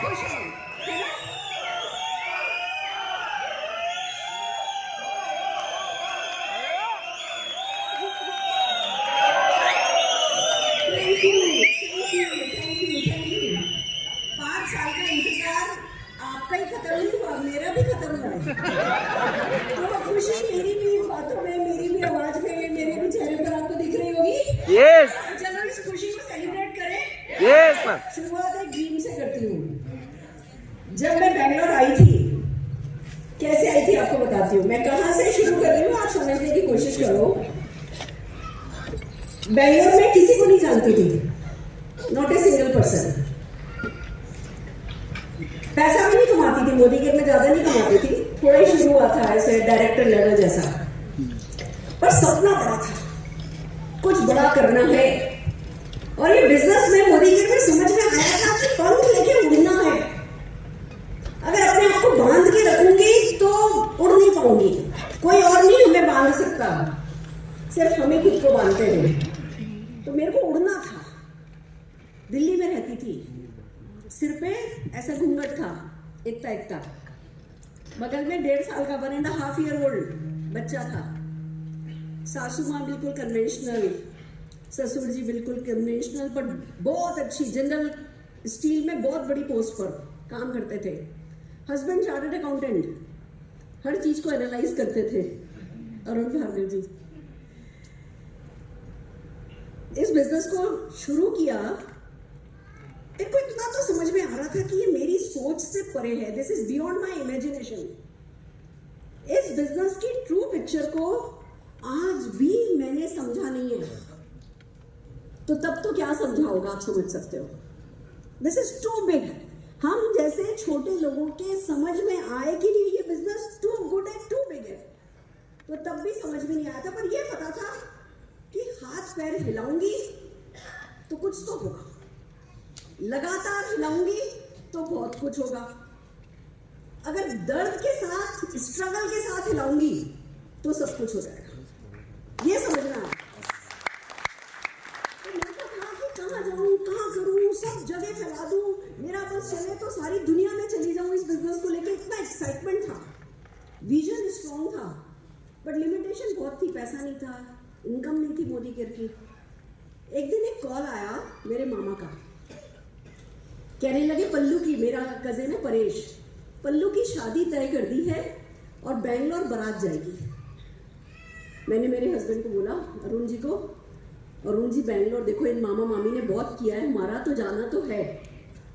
खुश हूँ, है ना? Thank you, thank you, thank you, thank you. 5 साल का इंतजार आपका ही खत्म नहीं हुआ, मेरा भी खत्म हुआ है। तो खुशी मेरी भी बातों में, मेरी भी आवाज में, मेरे भी चेहरे पर आपको दिख रही होगी। यस तो चलो इस खुशी को सेलिब्रेट करें। Yes ma'am. शुरुआत एक ड्रीम से करती हूँ। जब मैं बैंगलोर आई थी, कैसे आई थी आपको बताती हूँ। मैं कहाँ से शुरू कर रही हूँ, आप समझने की कोशिश करो। बैंगलोर में किसी को नहीं जानती थी, नॉट ए सिंगल पर्सन। पैसा भी नहीं कमाती थी, मोदी गेट में ज्यादा नहीं कमाती थी, थोड़ा ही शुरू हुआ था ऐसे डायरेक्टर लेवल जैसा। पर सपना बड़ा था, कुछ बड़ा करना है। और ये बिजनेस में मोदी गेट में समझ में आया था कि पंख लेके उड़ना है। अगर अपने आप को बांध के रखूंगी तो उड़ नहीं पाऊंगी, कोई और नहीं हमें बांध सकता, सिर्फ हमें खुद को बांधते हैं। तो मेरे को उड़ना था। दिल्ली में रहती थी, सिर पे ऐसा घूंघट था, इतना इतना। बगल में 1.5 साल का 1.5 ईयर ओल्ड बच्चा था। सासू माँ बिल्कुल कन्वेंशनल, ससुर जी बिल्कुल कन्वेंशनल, पर बहुत अच्छी जनरल स्टील में बहुत बड़ी पोस्ट पर काम करते थे। हस्बैंड चार्टर्ड अकाउंटेंट, हर चीज को एनालाइज करते थे, अरुण भार्गव जी। इस बिजनेस को शुरू किया, मेरे को इतना तो समझ में आ रहा था कि ये मेरी सोच से परे है, this is beyond my imagination. इस बिजनेस की ट्रू पिक्चर को आज भी मैंने समझा नहीं है, तो तब तो क्या समझा होगा आप समझ सकते हो। This is too big. हम जैसे छोटे लोगों के समझ में आए कि नहीं ये बिजनेस टू गुड है, टू बिग है, तो तब भी समझ में नहीं आया था। पर ये पता था कि हाथ पैर हिलाऊंगी तो कुछ तो होगा, लगातार हिलाऊंगी तो बहुत कुछ होगा। अगर दर्द के साथ, स्ट्रगल के साथ हिलाऊंगी तो सब कुछ हो जाएगा, ये समझना है। तो मेरे को था कि कहाँ जाऊं, कहाँ करूं, सब जगह फैला दूं, मेरा बस चले तो सारी दुनिया में चली जाऊं इस बिजनेस को लेकर। इतना एक्साइटमेंट था, विजन स्ट्रॉन्ग था, बट लिमिटेशन बहुत थी। पैसा नहीं था, इनकम नहीं थी मोदी केयर की। एक दिन एक कॉल आया मेरे मामा का, कहने लगे पल्लू की, मेरा कजिन है परेश, पल्लू की शादी तय कर दी है और बैंगलोर बारात जाएगी। मैंने मेरे हस्बैंड को बोला, अरुण जी को, अरुण जी बैंगलोर देखो, इन मामा मामी ने बहुत किया है, हमारा तो जाना तो है।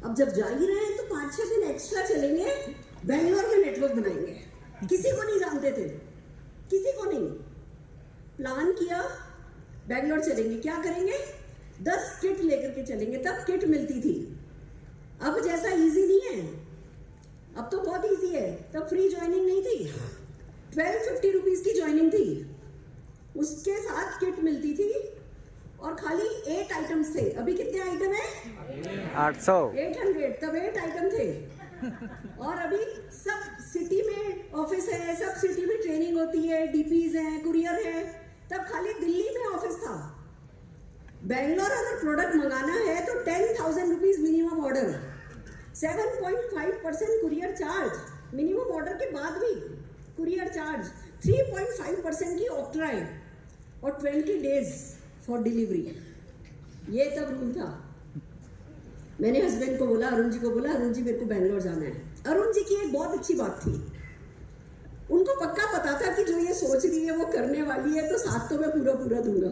अब जब जा ही रहे हैं तो 5-6 दिन एक्स्ट्रा चलेंगे, बैंगलोर में नेटवर्क बनाएंगे। किसी को नहीं जानते थे, किसी को नहीं। प्लान किया, बैंगलोर चलेंगे, क्या करेंगे, 10 किट लेकर के चलेंगे। तब किट मिलती थी, अब जैसा इजी नहीं है, अब तो बहुत इजी है। तब फ्री ज्वाइनिंग नहीं थी, 1250 रुपीज की ज्वाइनिंग थी, उसके साथ किट मिलती थी और खाली 8 आइटम्स थे। अभी कितने आइटम है? 800। 800। तब 8 आइटम थे। और अभी सब सिटी में ऑफिस है, सब सिटी में ट्रेनिंग होती है, डीपीज है, कुरियर है। तब खाली दिल्ली में ऑफिस था। बैंगलोर अगर प्रोडक्ट मंगाना है तो 10,000 rupees minimum order, 7.5% courier charge, minimum order के बाद भी कुरियर चार्ज, 3.5% की ऑक्ट्राई और 20 डेज फॉर डिलीवरी। ये तब रूल था। मैंने हस्बैंड को बोला, अरुण जी को बोला, अरुण जी मेरे को बैंगलोर जाना है। अरुण जी की एक बहुत अच्छी बात थी, उनको पक्का पता था कि जो ये सोच रही है वो करने वाली है, तो साथ तो मैं पूरा पूरा दूंगा।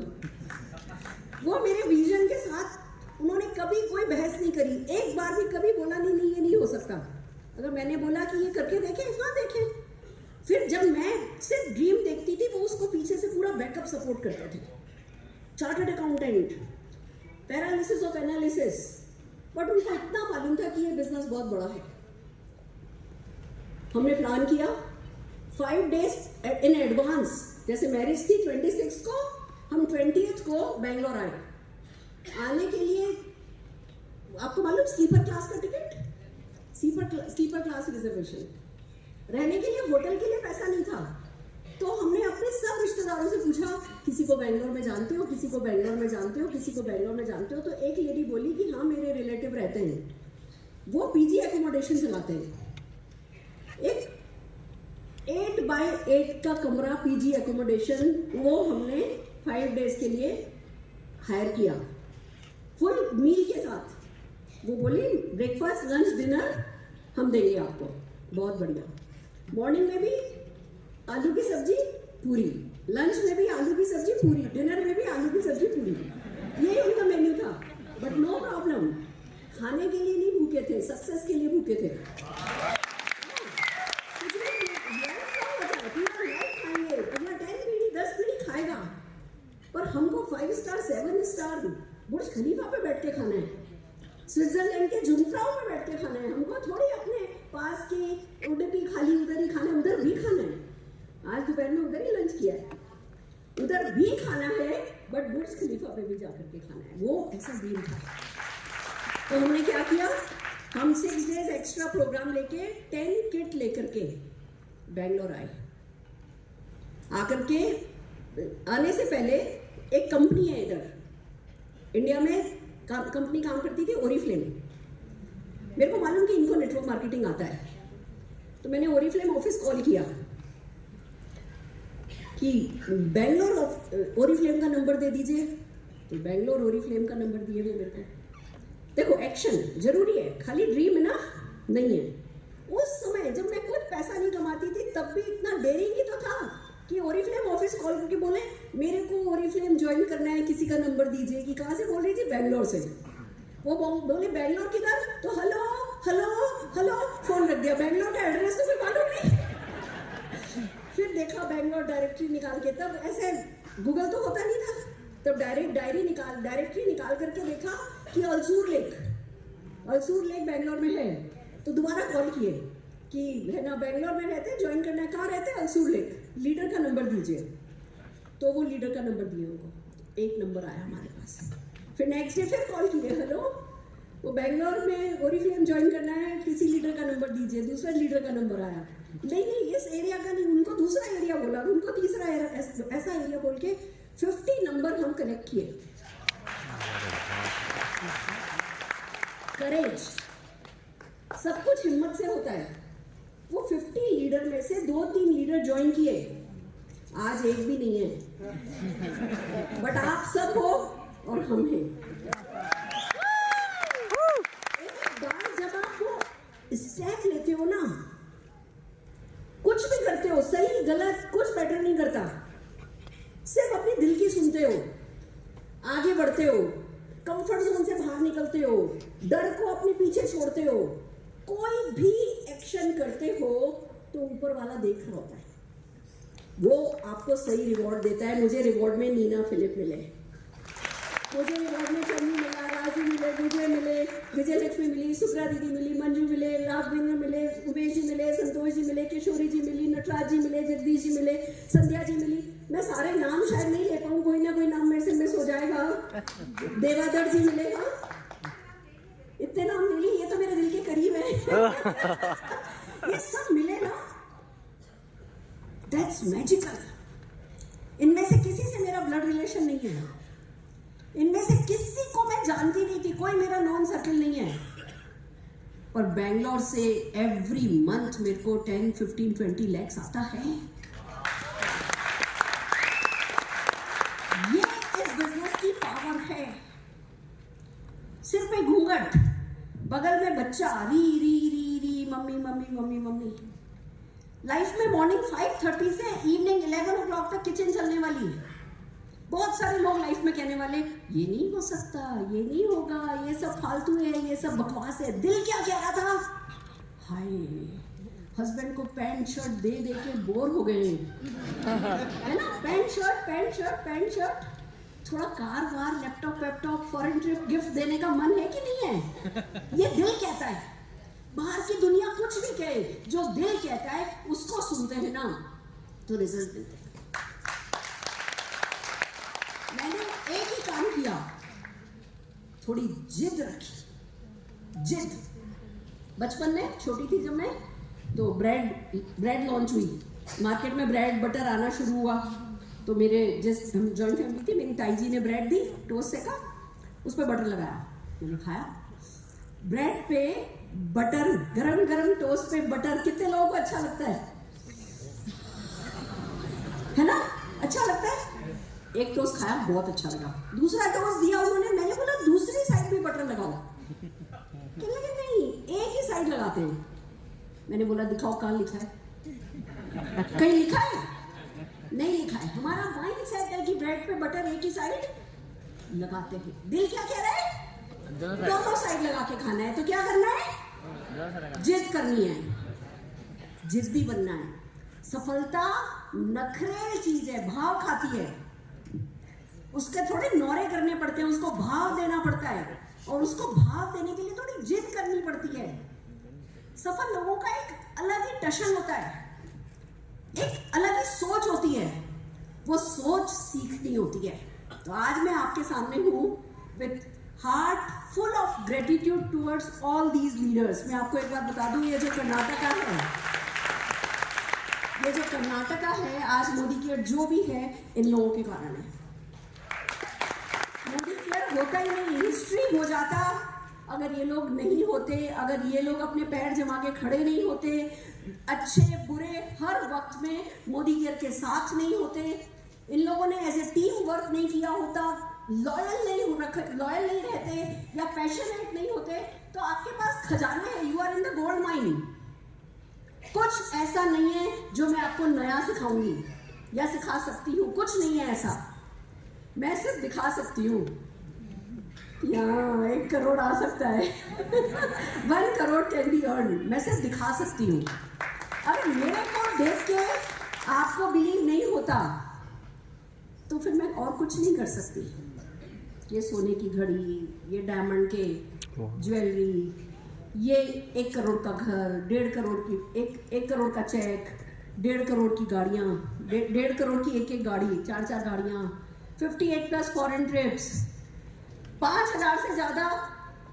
वो मेरे विजन के साथ उन्होंने कभी कोई बहस नहीं करी, एक बार भी कभी बोला नहीं नहीं ये नहीं हो सकता। अगर मैंने बोला कि ये करके देखें, हाँ देखें। फिर जब मैं सिर्फ ड्रीम देखती थी, वो उसको पीछे से पूरा बैकअप सपोर्ट करते थे। Chartered accountant, paralysis of analysis, but उनको इतना मालूम था कि ये बिजनेस बहुत बड़ा है। हमने प्लान किया 5 डेज इन एडवांस, जैसे मैरिज थी 26 को, हम 20th को बैंगलोर आए। आने के लिए आपको मालूम, स्लीपर क्लास का टिकट, स्लीपर क्लास रिजर्वेशन, रहने के लिए होटल के लिए पैसा नहीं था। तो हमने अपने सब रिश्तेदारों से पूछा, किसी को बैंगलोर में जानते हो, किसी को बैंगलोर में जानते हो, किसी को बैंगलोर में जानते हो। तो एक लेडी बोली कि हाँ मेरे रिलेटिव रहते हैं। वो पीजी एकोमोडेशन चलाते हैं। एक 8x8 का कमरा पीजी एकोमोडेशन, वो हमने 5 डेज के लिए हायर किया, फुल मील के साथ। वो बोली ब्रेकफास्ट लंच डिनर हम देंगे आपको, बहुत बढ़िया। मॉर्निंग में भी आलू की सब्जी पूरी, लंच में भी आलू की सब्जी पूरी, डिनर में भी आलू की सब्जी पूरी, यही उनका मेन्यू था। बट नो प्रॉब्लम, खाने के लिए नहीं भूखे थे, सक्सेस के लिए भूखे थे। अगला 10 पीढ़ी 10 पीढ़ी खाएगा, पर हमको 5 स्टार 7 स्टार बुर्ज खलीफा पे बैठ के खाना है, स्विट्जरलैंड के जुमफ्राउ में बैठ के खाना है। हमको थोड़ी अपने पास की उडुपी खाली उधर ही खाना है, उधर भी खाना है। आज दोपहर में उधर ही लंच किया है, उधर भी खाना है, बट बुर्ज खलीफा पे भी जाकर के खाना है। वो ऐसा ड्रीम था। तो हमने क्या किया, हम 6 डेज एक्स्ट्रा प्रोग्राम लेके 10 किट लेकर के बेंगलोर आए। आकर के आने से पहले एक कंपनी है इधर इंडिया में, कंपनी काम करती थी ओरिफ्लेम। मेरे को मालूम कि इनको नेटवर्क मार्केटिंग आता है, तो मैंने ओरिफ्लेम ऑफिस कॉल किया कि बेंगलोर ओरिफ्लेम का नंबर दे दीजिए। तो बेंगलोर ओरिफ्लेम का नंबर दिए हुए मेरे को। देखो एक्शन जरूरी है, खाली ड्रीम इनफ नहीं है। उस समय जब मैं कुछ पैसा नहीं कमाती थी, तब भी इतना डेयरिंग ही तो था कि ओरिफ्लेम ऑफिस कॉल करके बोले मेरे को ओरिफ्लेम ज्वाइन करना है, किसी का नंबर दीजिए। कि कहाँ से बोल रही थी? बेंगलोर से। वो बोले बेंगलोर किधर? तो हेलो हेलो हेलो फोन रख दिया। बेंगलोर का एड्रेस तो कोई मालूम नहीं। फिर देखा बेंगलोर डायरेक्टरी निकाल के, तब ऐसे गूगल तो होता नहीं था, तब डायरेक्टरी निकाल करके देखा कि अल्सूर लेक बेंगलोर में है। तो दोबारा कॉल किए कि है ना बेंगलोर में रहते हैं, ज्वाइन करना है, कहाँ रहते हैं? अल्सूर लेक, लीडर का नंबर दीजिए। तो वो लीडर का नंबर दिए उनको, एक नंबर आया हमारे पास। फिर नेक्स्ट डे फिर कॉल किए, हेलो वो बेंगलोर में ओरिफ्लेम ज्वाइन करना है, किसी लीडर का नंबर दीजिए। दूसरा लीडर का नंबर आया, नहीं इस एरिया का नहीं, उनको दूसरा एरिया बोला, उनको तीसरा ऐसा एरिया बोल के 50 नंबर हम कनेक्ट किए। करेज, सब कुछ हिम्मत से होता है। वो 50 लीडर में से 2-3 लीडर ज्वाइन किए, आज एक भी नहीं है। बट आप सब हो और हम हैं। एक बार जब आप वो स्टेप लेते हो ना, कुछ भी करते हो, सही गलत कुछ मैटर नहीं करता, सिर्फ अपने दिल की सुनते हो, आगे बढ़ते हो, कंफर्ट जोन से बाहर निकलते हो, डर को अपने पीछे छोड़ते हो, कोई भी एक्शन करते हो तो ऊपर वाला देख रहा होता है, वो आपको सही रिवॉर्ड देता है। मुझे रिवॉर्ड में नीना फिलिप मिले, मुझे रिवॉर्ड में चन्नी मिला, राजू मिले, मुझे मिले, विजय लक्ष्मी मिली, सुब्रा दीदी मिली, मंजू मिले, राघवेंद्र मिले, उमेश जी मिले, संतोष जी मिले, किशोरी जी मिली, नटराज जी मिले, जगदीश जी मिले, संध्या जी मिली। मैं सारे नाम शायद नहीं ले पाऊँ, कोई ना कोई नाम मेरे से मिस हो जाएगा। देवादर जी मिले, इतने नाम मिली, ये तो मेरे दिल के करीब है। ये सब मिले ना, दैट्स मैजिकल। इनमें से किसी से मेरा ब्लड रिलेशन नहीं है, इनमें से किसी को मैं जानती नहीं थी, कोई मेरा नॉन सर्कल नहीं है। और बेंगलोर से एवरी मंथ मेरे को 10, 15, 20 लैक्स आता है। ये इस बिजनेस की पावर है। सिर पे घूंघट, बगल में बच्चा, री री री री, mummy mummy mummy mummy. Life में मॉर्निंग 5:30 से इवनिंग 11 o'clock तक किचन चलने वाली। बहुत सारे लोग लाइफ में कहने वाले ये नहीं हो सकता, ये नहीं होगा, ये सब फालतू है, ये सब बकवास है। दिल क्या कह रहा था? हाय, हस्बैंड को पैंट शर्ट दे दे के बोर हो गए है ना, पैंट शर्ट, थोड़ा कार वार, लैपटॉप, फॉरेन ट्रिप गिफ्ट देने का मन है कि नहीं है? ये दिल कहता है। बाहर की दुनिया कुछ भी कहे, जो दिल कहता है उसको सुनते हैं ना, तो रिजल्ट मिलते हैं। मैंने एक ही काम किया, थोड़ी जिद रखी। जिद, बचपन में छोटी थी जब मैं, तो ब्रेड लॉन्च हुई, मार्केट में ब्रेड बटर आना शुरू हुआ। तो मेरे जिस जॉइंट फैमिली थी, मेरी ताई जी ने ब्रेड दी, टोस्ट सेका, उस पर बटर लगाया, मैंने खाया। ब्रेड पे बटर, गरम गरम टोस्ट पे बटर, कितने लोगों को अच्छा लगता है ना? अच्छा लगता है। एक टोस्ट खाया, बहुत अच्छा लगा। दूसरा टोस्ट दिया उन्होंने, मैंने बोला दूसरी साइड भी बटर लगाओ। कहने लगे नहीं, एक ही साइड लगाते हैं। मैंने बोला दिखाओ कहाँ लिखा है, कहीं लिखा है? नहीं लिखा है। हमारा माइंड सेट है कि ब्रेड पे बटर एक ही साइड लगाते हैं। दिल क्या कह रहा है? दोनों साइड लगा के खाना है। तो क्या करना है? जिद करनी है, जिद्दी बनना है। सफलता नखरेल चीज है, भाव खाती है। उसके थोड़े नौरे करने पड़ते हैं, उसको भाव देना पड़ता है, और उसको भाव देने के लिए थोड़ी जिद करनी पड़ती है। सफल लोगों का एक अलग ही टशन होता है, एक अलग ही सोच होती है। वो सोच सीखनी होती है। तो आज मैं आपके सामने हूं with heart full of gratitude towards all these leaders. मैं आपको एक बात बता दूं, ये जो कर्नाटका है, आज मोदी केयर जो भी है, इन लोगों के कारण है। मोदी केयर होता ही नहीं, हिस्ट्री हो जाता अगर ये लोग नहीं होते, अगर ये लोग अपने पैर जमा के खड़े नहीं होते, अच्छे बुरे हर वक्त में मोदी केयर के साथ नहीं होते, इन लोगों ने एज ए टीम वर्क नहीं किया होता, लॉयल नहीं रहते या पैशनेट नहीं होते, तो आपके पास खजाना है, you are in the gold mine. कुछ ऐसा नहीं है जो मैं आपको नया सिखाऊंगी या सिखा सकती हूँ, कुछ नहीं है ऐसा। मैं सिर्फ दिखा सकती हूँ। यहाँ 1 करोड़ आ सकता है 1 करोड़ कैन बी अर्न। मैं सिर्फ दिखा सकती हूँ। अगर मेरे को देख के आपको बिलीव नहीं होता तो फिर मैं और कुछ नहीं कर सकती। ये सोने की घड़ी, ये डायमंड के ज्वेलरी, ये 1 करोड़ का घर, 1.5 करोड़ की 1 करोड़ का चेक, 1.5 करोड़ की गाड़ियाँ, 1.5 करोड़ की एक गाड़ी, 4 गाड़ियाँ, 58+ फॉरेन ट्रिप्स, 5000 से ज़्यादा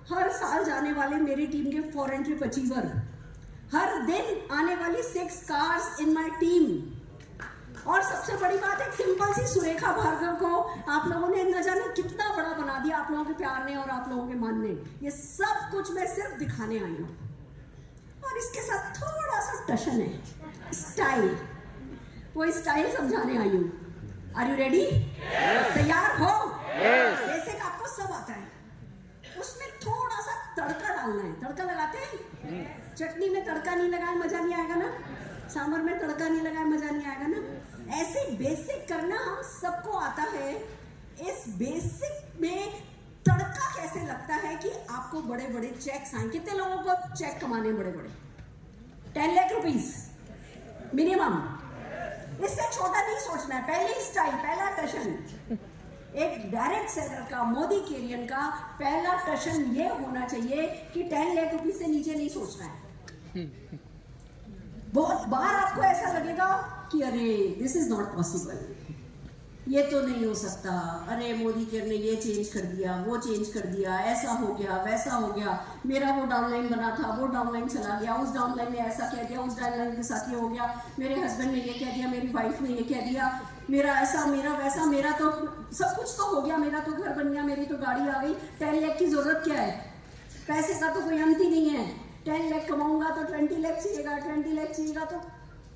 हर साल जाने वाले मेरी टीम के फॉरेन ट्रिप अचीवर, हर दिन आने वाली 6 कार्स इन माय टीम। और सबसे बड़ी बात, एक सिंपल सी सुरेखा भार्गव को आप लोगों ने न जाने कितना बड़ा बना दिया, आप लोगों के प्यार ने और आप लोगों के मान ने। ये सब कुछ मैं सिर्फ दिखाने आई हूँ, और इसके साथ थोड़ा सा टशन है, स्टाइल, वो स्टाइल समझाने आई हूँ। Are you ready? तैयार हो? बेसिक आपको सब आता है, उसमें थोड़ा सा तड़का डालना है। तड़का लगाते हैं? चटनी में तड़का नहीं लगाए मजा नहीं आएगा ना, सांभर में तड़का नहीं लगाए मजा नहीं आएगा ना। ऐसे बेसिक करना हम सबको आता है। इस बेसिक में तड़का कैसे लगता है कि आपको बड़े बड़े चेक्स आए। कितने लोगों को चेक कमाने बड़े बड़े? 10 लाख रुपीस मिनिमम। इससे छोटा नहीं सोचना है। पहली स्टाइल, पहला टशन, एक डायरेक्ट सेलर का, मोदी केरियन का पहला टशन ये होना चाहिए कि 10 लाख रुपीस से नीचे नहीं सोचना है। बहुत बार आपको ऐसा लगेगा कि अरे दिस इज नॉट पॉसिबल, ये तो नहीं हो सकता, अरे मोदी केयर ने ये चेंज कर दिया, वो चेंज कर दिया, ऐसा हो गया, वैसा हो गया, मेरा वो डाउनलाइन बना था, वो डाउनलाइन चला गया, उस डाउनलाइन ने ऐसा कह दिया, उस डाउनलाइन के साथ ये हो गया, मेरे हस्बैंड ने ये कह दिया, मेरी वाइफ ने ये कह दिया, मेरा ऐसा, मेरा वैसा, मेरा तो सब कुछ तो हो गया, मेरा तो घर बन गया, मेरी तो गाड़ी आ गई। 10 लाख की जरूरत क्या है? पैसे का तो कोई अंत ही नहीं है। 10 लाख कमाऊंगा तो 20 लाख चाहिएगा, 20 लाख चाहिएगा, तो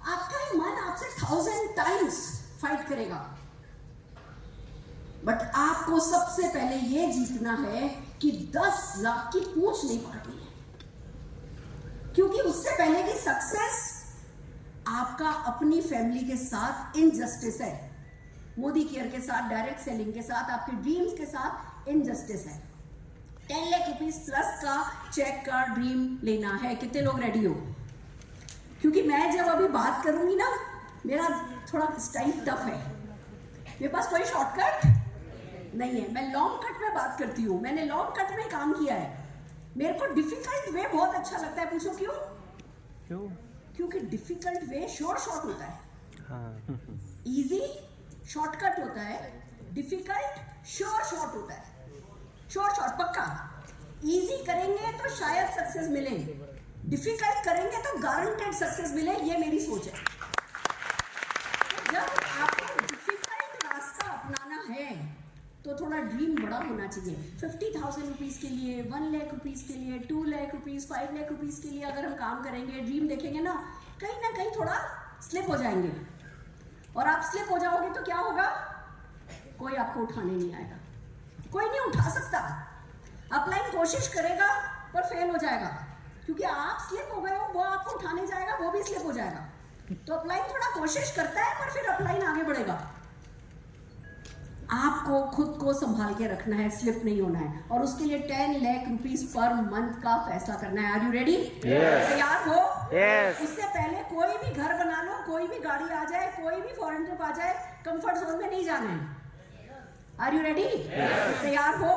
आपका मन आपसे 1000 टाइम्स फाइट करेगा। बट आपको सबसे पहले ये जीतना है कि 10 लाख की पूंछ नहीं पकड़नी है, क्योंकि उससे पहले की सक्सेस आपका अपनी फैमिली के साथ इनजस्टिस है, मोदी केयर के साथ, डायरेक्ट सेलिंग के साथ, आपके ड्रीम्स के साथ इनजस्टिस है। 10 लाख रुपीस प्लस का चेक का ड्रीम लेना है। कितने लोग रेडी हो? क्योंकि मैं जब अभी बात करूंगी ना, मेरा थोड़ा स्टाइल टफ है, मेरे पास कोई शॉर्टकट नहीं है, मैं लॉन्ग कट में बात करती हूँ। मैंने लॉन्ग कट में काम किया है। मेरे को डिफिकल्ट वे बहुत अच्छा लगता है। पूछो क्यों? क्योंकि डिफिकल्ट वे शॉर्ट होता है, इजी शॉर्टकट होता है, डिफिकल्ट शॉर्ट होता है। शॉर्ट पक्का। इजी करेंगे तो शायद सक्सेस मिले, डिफिकल्ट करेंगे तो गारंटेड सक्सेस मिले, ये मेरी सोच है। तो जब आपको डिफिकल्ट रास्ता अपनाना है तो थोड़ा ड्रीम बड़ा होना चाहिए। 50,000 रुपीज़ के लिए, 1 लाख रुपीज़ के लिए, 2 लाख रुपीज़, 5 लाख रुपीज़ के लिए अगर हम काम करेंगे, ड्रीम देखेंगे ना कहीं थोड़ा स्लिप हो जाएंगे। और आप स्लिप हो जाओगे तो क्या होगा? कोई आपको उठाने नहीं आएगा, कोई नहीं उठा सकता। अपलाइन कोशिश करेगा पर फेल हो जाएगा, क्योंकि आप स्लिप हो गए हो, वो आपको उठाने जाएगा, वो भी स्लिप हो जाएगा। तो अपलाइन थोड़ा कोशिश करता है पर फिर अपलाइन आगे बढ़ेगा। आपको खुद को संभाल के रखना है, स्लिप नहीं होना है, और उसके लिए 10 लाख रुपीस पर मंथ का फैसला करना है। Are you ready? तैयार हो? इससे पहले कोई भी घर बना लो, कोई भी गाड़ी आ जाए, कोई भी फॉरेन ट्रिप आ जाए, कंफर्ट जोन में नहीं जाना है। Are you ready? तैयार हो?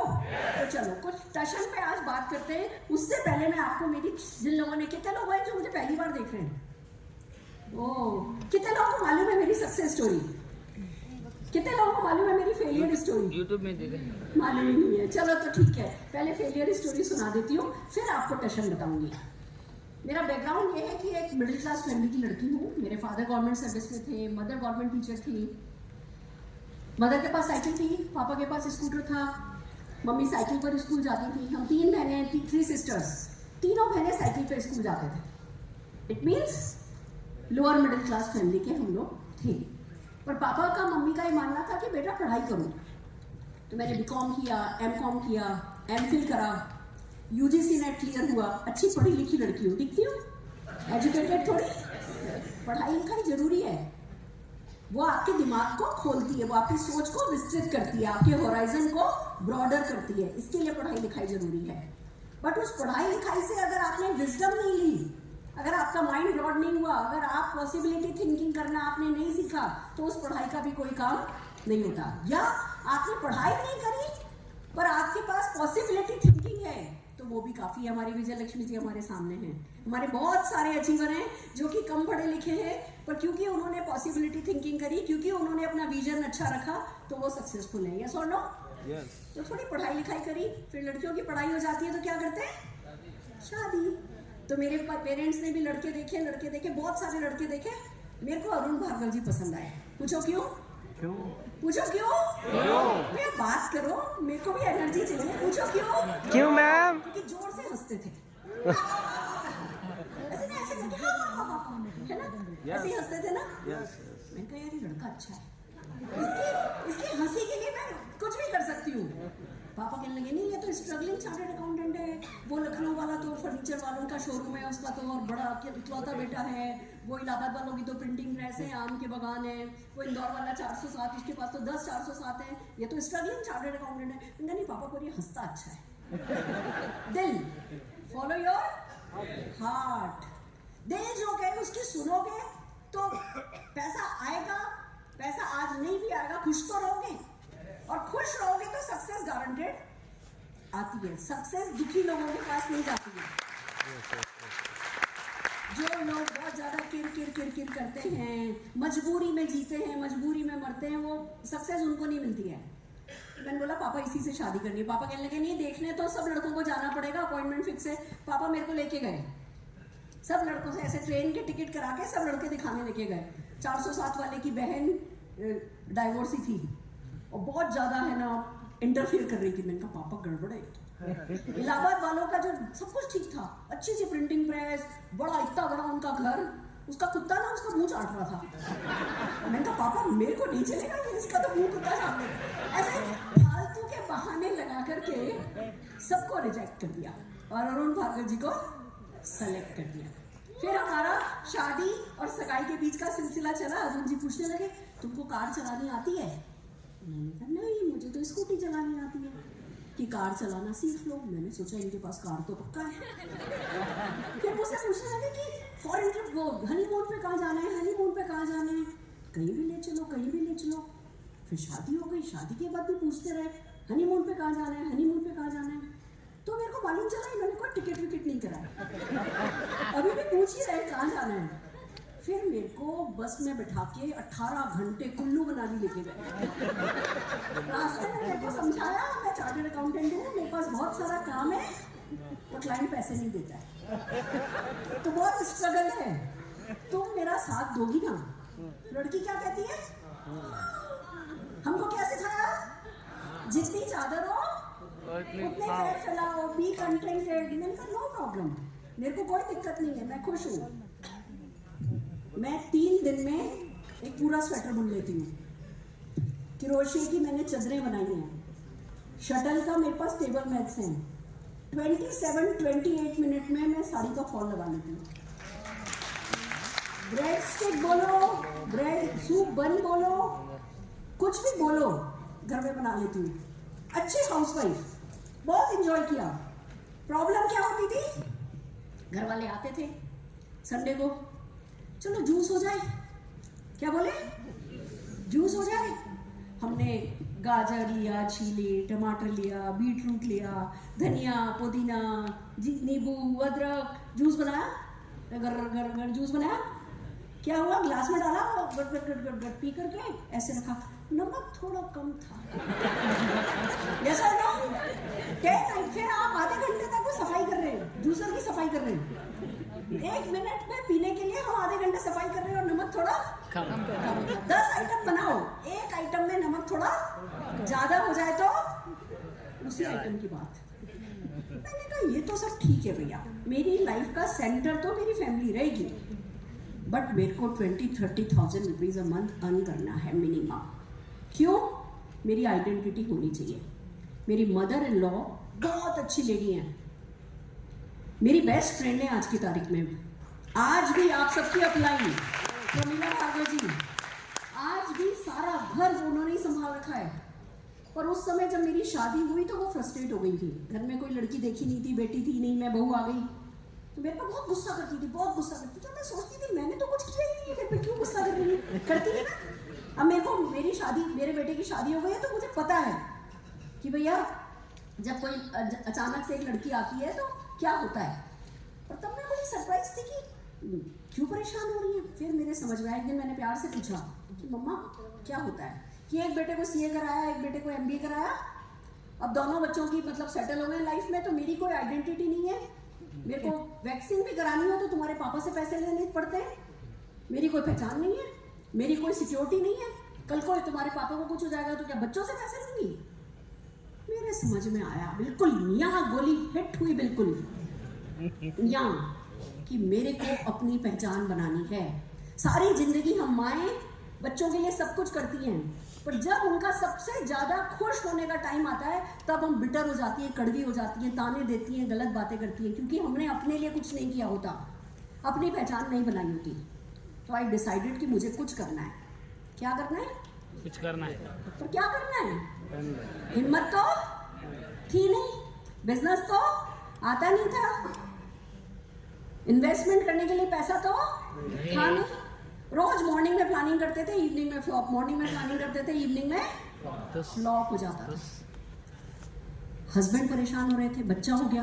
तो चलो कुछ टशन पे आज बात करते हैं। उससे पहले मैं आपको मेरी, जिन लोगों ने, कितने लोग हैं जो मुझे पहली बार देख रहे हैं? ओह, कितने लोगों को मालूम है मेरी सक्सेस स्टोरी? कितने लोगों को मालूम है मेरी फेलियर स्टोरी? यूट्यूब में देखे मालूम ही नहीं है। चलो तो ठीक है, पहले फेलियर स्टोरी सुना देती हूँ, फिर आपको टशन बताऊंगी। मेरा बैकग्राउंड ये है कि एक मिडिल क्लास फैमिली की लड़की हूँ। मेरे फादर गवर्नमेंट सर्विस में थे, मदर गवर्नमेंट टीचर थी। मदर के पास साइकिल थी, पापा के पास स्कूटर था, मम्मी साइकिल पर स्कूल जाती थी। हम 3 बहनें, 3 सिस्टर्स, तीनों बहनें साइकिल पर स्कूल जाते थे। It means lower middle class family के हम लोग थे। पर पापा का, मम्मी का ये मानना था कि बेटा पढ़ाई करो। तो मैंने बीकॉम किया, एमकॉम किया, एमफिल करा, यूजीसी नेट क्लियर हुआ। अच्छी पढ़ी लिखी लड़की हूँ, दिखती हूँ एजुकेटेड थोड़ी। पढ़ाई लिखाई जरूरी है, वो आपके दिमाग को खोलती है, वो आपकी सोच को विस्तृत करती है, आपके होराइजन को ब्रॉडर करती है। इसके लिए पढ़ाई लिखाई जरूरी है। बट उस पढ़ाई लिखाई से अगर आपने विजडम नहीं ली, अगर आपका माइंड ब्रॉड नहीं हुआ, अगर आप पॉसिबिलिटी थिंकिंग करना आपने नहीं सीखा, तो उस पढ़ाई का भी कोई काम नहीं होता। या आपने पढ़ाई नहीं करी पर आपके पास पॉसिबिलिटी थिंकिंग है, तो वो भी काफी है। हमारी विजय लक्ष्मी जी हमारे सामने हैं, हमारे बहुत सारे अचीवर हैं जो कि कम पढ़े लिखे हैं, पर क्योंकि उन्होंने पॉसिबिलिटी थिंकिंग करी, क्योंकि उन्होंने अपना विजन अच्छा रखा, तो वो सक्सेसफुल है। यस और नो? तो थोड़ी पढ़ाई लिखाई करी, फिर लड़कियों की पढ़ाई हो जाती है तो क्या करते हैं? शादी। तो मेरे पेरेंट्स ने भी लड़के देखे, बहुत सारे लड़के देखे। मेरे को अरुण भार्गव जी पसंद आए। पूछो क्यों? पूछो क्यों? मैं बात करो, मेरे को भी एनर्जी चाहिए। पूछो क्यों मैम? क्योंकि जोर से हंसते थे। ऐसे ना, ऐसे करके है ना, ऐसे हंसते थे ना। मैंने कहा यार ये लड़का अच्छा है, इसकी हंसी के लिए मैं कुछ भी कर सकती हूँ। पापा कहने लगे नहीं, ये तो स्ट्रगलिंग चार्टर्ड अकाउंटेंट है, वो लखनऊ वाला तो फर्नीचर वालों का शोरूम है उसका, तो और बड़ा इकलौता बेटा है, वो इलाहाबाद वालों की तो प्रिंटिंग प्रेस है, आम के बगान है, वो इंदौर वाला 407, इसके पास तो 10 407 है, ये तो स्ट्रगलिंग चार्टर्ड अकाउंटेंट है। मैंने नहीं पापा को ये हंसता अच्छा है। दिल, फॉलो योर हार्ट। दिल जो कहे उसकी सुनोगे तो पैसा आएगा। पैसा आज नहीं भी आएगा, खुश तो रहोगे, और खुश रहोगे तो सक्सेस गारंटेड आती है। सक्सेस दुखी लोगों के पास नहीं जाती है। जो लोग बहुत ज्यादा किर करते हैं, मजबूरी में जीते हैं, मजबूरी में मरते हैं, वो सक्सेस उनको नहीं मिलती है। मैंने बोला पापा इसी से शादी करनी है। पापा कहने लगे नहीं, देखने तो सब लड़कों को जाना पड़ेगा, अपॉइंटमेंट फिक्स है। पापा मेरे को लेके गए, सब लड़कों से ऐसे ट्रेन के टिकट करा के सब लड़के दिखाने लेके गए। 407 वाले की बहन डाइवोर्सी थी और बहुत ज्यादा है ना इंटरफियर कर रही थी। मैंने कहा पापा गड़बड़ है। इलाहाबाद वालों का जो सब कुछ ठीक था, अच्छी सी प्रिंटिंग प्रेस, बड़ा इतना बड़ा उनका घर, उसका कुत्ता ना उसका मुंह चाट रहा था। मैंने कहा पापा मेरे को नहीं चलेगा, इसका तो मुंह कुत्ता चाट रहा। ऐसे फालतू के बहाने लगा करके सबको रिजेक्ट कर दिया और अरुण भार्गव जी को सेलेक्ट कर दिया। फिर हमारा शादी और सगाई के बीच का सिलसिला चला। अरुण जी पूछने लगे तुमको कार चलानी आती है? मैंने कहा नहीं, मुझे तो स्कूटी चलानी आती है। कि कार चलाना सीख लो। मैंने सोचा इनके पास कार तो पक्का है। फिर मुझसे पूछने लगे कि फॉरेन ट्रिप, वो हनीमून पे कहाँ जाना है, हनीमून पे कहाँ जाना है, कहीं भी ले चलो, कहीं भी ले चलो। फिर शादी हो गई, शादी के बाद भी पूछते रहे हनीमून पे कहाँ जाना है, हनीमून पे कहाँ जाना है। तो मेरे को मालूम चला इन्होंने कोई टिकट विकेट नहीं कराया, अभी भी पूछ ही रहे कहाँ जाना है। फिर मेरे को बस में बैठा के 18 घंटे कुल्लू मनाली लेके गए। रास्ते में मेरे को समझाया मैं चार्टर्ड अकाउंटेंट हूँ, मेरे पास बहुत सारा काम है, तो क्लाइंट पैसे नहीं देता है, तो बहुत स्ट्रगल है, तुम मेरा साथ दोगी ना। लड़की क्या कहती है? हमको क्या सिखाया? जितनी चादर हो उतने पैर फैलाओ, बी कंटेंटेड। मैंने कहा नो प्रॉब्लम, मेरे को कोई दिक्कत नहीं है, मैं खुश हूँ। मैं 3 दिन में एक पूरा स्वेटर बुन लेती हूँ। क्रोशे की मैंने चादरें बनाई हैं, शटल का मेरे पास टेबल मैट्स हैं। 27-28 मिनट में मैं साड़ी का फॉल लगा लेती हूँ। ब्रेड स्टिक बोलो, ब्रेड सूप बन बोलो, कुछ भी बोलो, घर में बना लेती हूँ। अच्छी हाउसवाइफ, बहुत एंजॉय किया। प्रॉब्लम क्या होती थी, घर वाले आते थे संडे को, चलो जूस हो जाए, क्या बोले, जूस हो जाए। हमने गाजर लिया, छीले, टमाटर लिया, बीट रूट लिया, धनिया, पुदीना, नींबू, अदरक, जूस बनाया, गर जूस बनाया। क्या हुआ, ग्लास में डाला, गट गट गट गट गट पी करके ऐसे रखा, नमक थोड़ा कम था। ऐसा ना फिर आप आधे घंटे तक वो सफाई कर रहे हैं, जूसर की सफाई कर रहे हैं। 1 मिनट में पीने के लिए हम आधे घंटे सफाई कर रहे हैं और नमक थोड़ा कम। 10 आइटम बनाओ, एक आइटम में नमक थोड़ा ज्यादा हो जाए तो उसी आइटम की बात। मैंने कहा ये तो सब ठीक है भैया, मेरी लाइफ का सेंटर तो मेरी फैमिली रहेगी, बट मेरे को 20-30,000 रुपीज अ मंथ अर्न करना है मिनिमम। क्यों, मेरी आइडेंटिटी होनी चाहिए। मेरी मदर इन लॉ बहुत अच्छी लेडी हैं, मेरी बेस्ट फ्रेंड है आज की तारीख में, आज भी आप सबकी अपलाइन प्रमीला भागवत जी, आज भी सारा घर उन्होंने ही संभाल रखा है। और उस समय जब मेरी शादी हुई तो वो फ्रस्ट्रेट हो गई थी, घर में कोई लड़की देखी नहीं थी, बेटी थी नहीं, मैं बहू आ गई, तो मेरे को बहुत गुस्सा करती थी, बहुत गुस्सा करती थी। तो मैं सोचती थी मैंने तो कुछ किया ही नहीं है, मैं क्यों गुस्सा कर रही हूँ, करती है ना। अब मेरे को मेरी शादी, मेरे बेटे की शादी हो गई है, तो मुझे पता है कि भैया जब कोई अचानक से एक लड़की आती है तो क्या होता है। और तब मैं बड़ी सरप्राइज थी कि क्यों परेशान हो रही है। फिर मेरे समझ में आया, एक दिन मैंने प्यार से पूछा कि मम्मा क्या होता है, कि एक बेटे को सीए कराया, एक बेटे को एमबीए कराया, अब दोनों बच्चों की मतलब सेटल हो गए लाइफ में, तो मेरी कोई आइडेंटिटी नहीं है। मेरे को वैक्सीन भी करानी हो तो तुम्हारे पापा से पैसे लेने पड़ते हैं, मेरी कोई पहचान नहीं है, मेरी कोई सिक्योरिटी नहीं है, कल को तुम्हारे पापा को कुछ हो जाएगा तो क्या बच्चों से पैसे लूंगी। मेरे समझ में आया, बिल्कुल यहाँ गोली हिट हुई, बिल्कुल यहाँ, कि मेरे को अपनी पहचान बनानी है। सारी जिंदगी हम माएँ बच्चों के लिए सब कुछ करती हैं, पर जब उनका सबसे ज्यादा खुश होने का टाइम आता है तब हम बिटर हो जाती हैं, कड़वी हो जाती हैं, ताने देती हैं, गलत बातें करती हैं, क्योंकि हमने अपने लिए कुछ नहीं किया होता, अपनी पहचान नहीं बनाई होती। तो आई डिसाइडेड कि मुझे कुछ करना है। क्या करना है, कुछ करना है, तो क्या करना है। हिम्मत तो थी नहीं, बिजनेस तो आता नहीं था, इन्वेस्टमेंट करने के लिए पैसा तो था नहीं। रोज मॉर्निंग में प्लानिंग करते थे, इवनिंग में फ्लॉप, मॉर्निंग में प्लानिंग करते थे, इवनिंग में फ्लॉप हो जाता था। हस्बैंड परेशान हो रहे थे, बच्चा हो गया,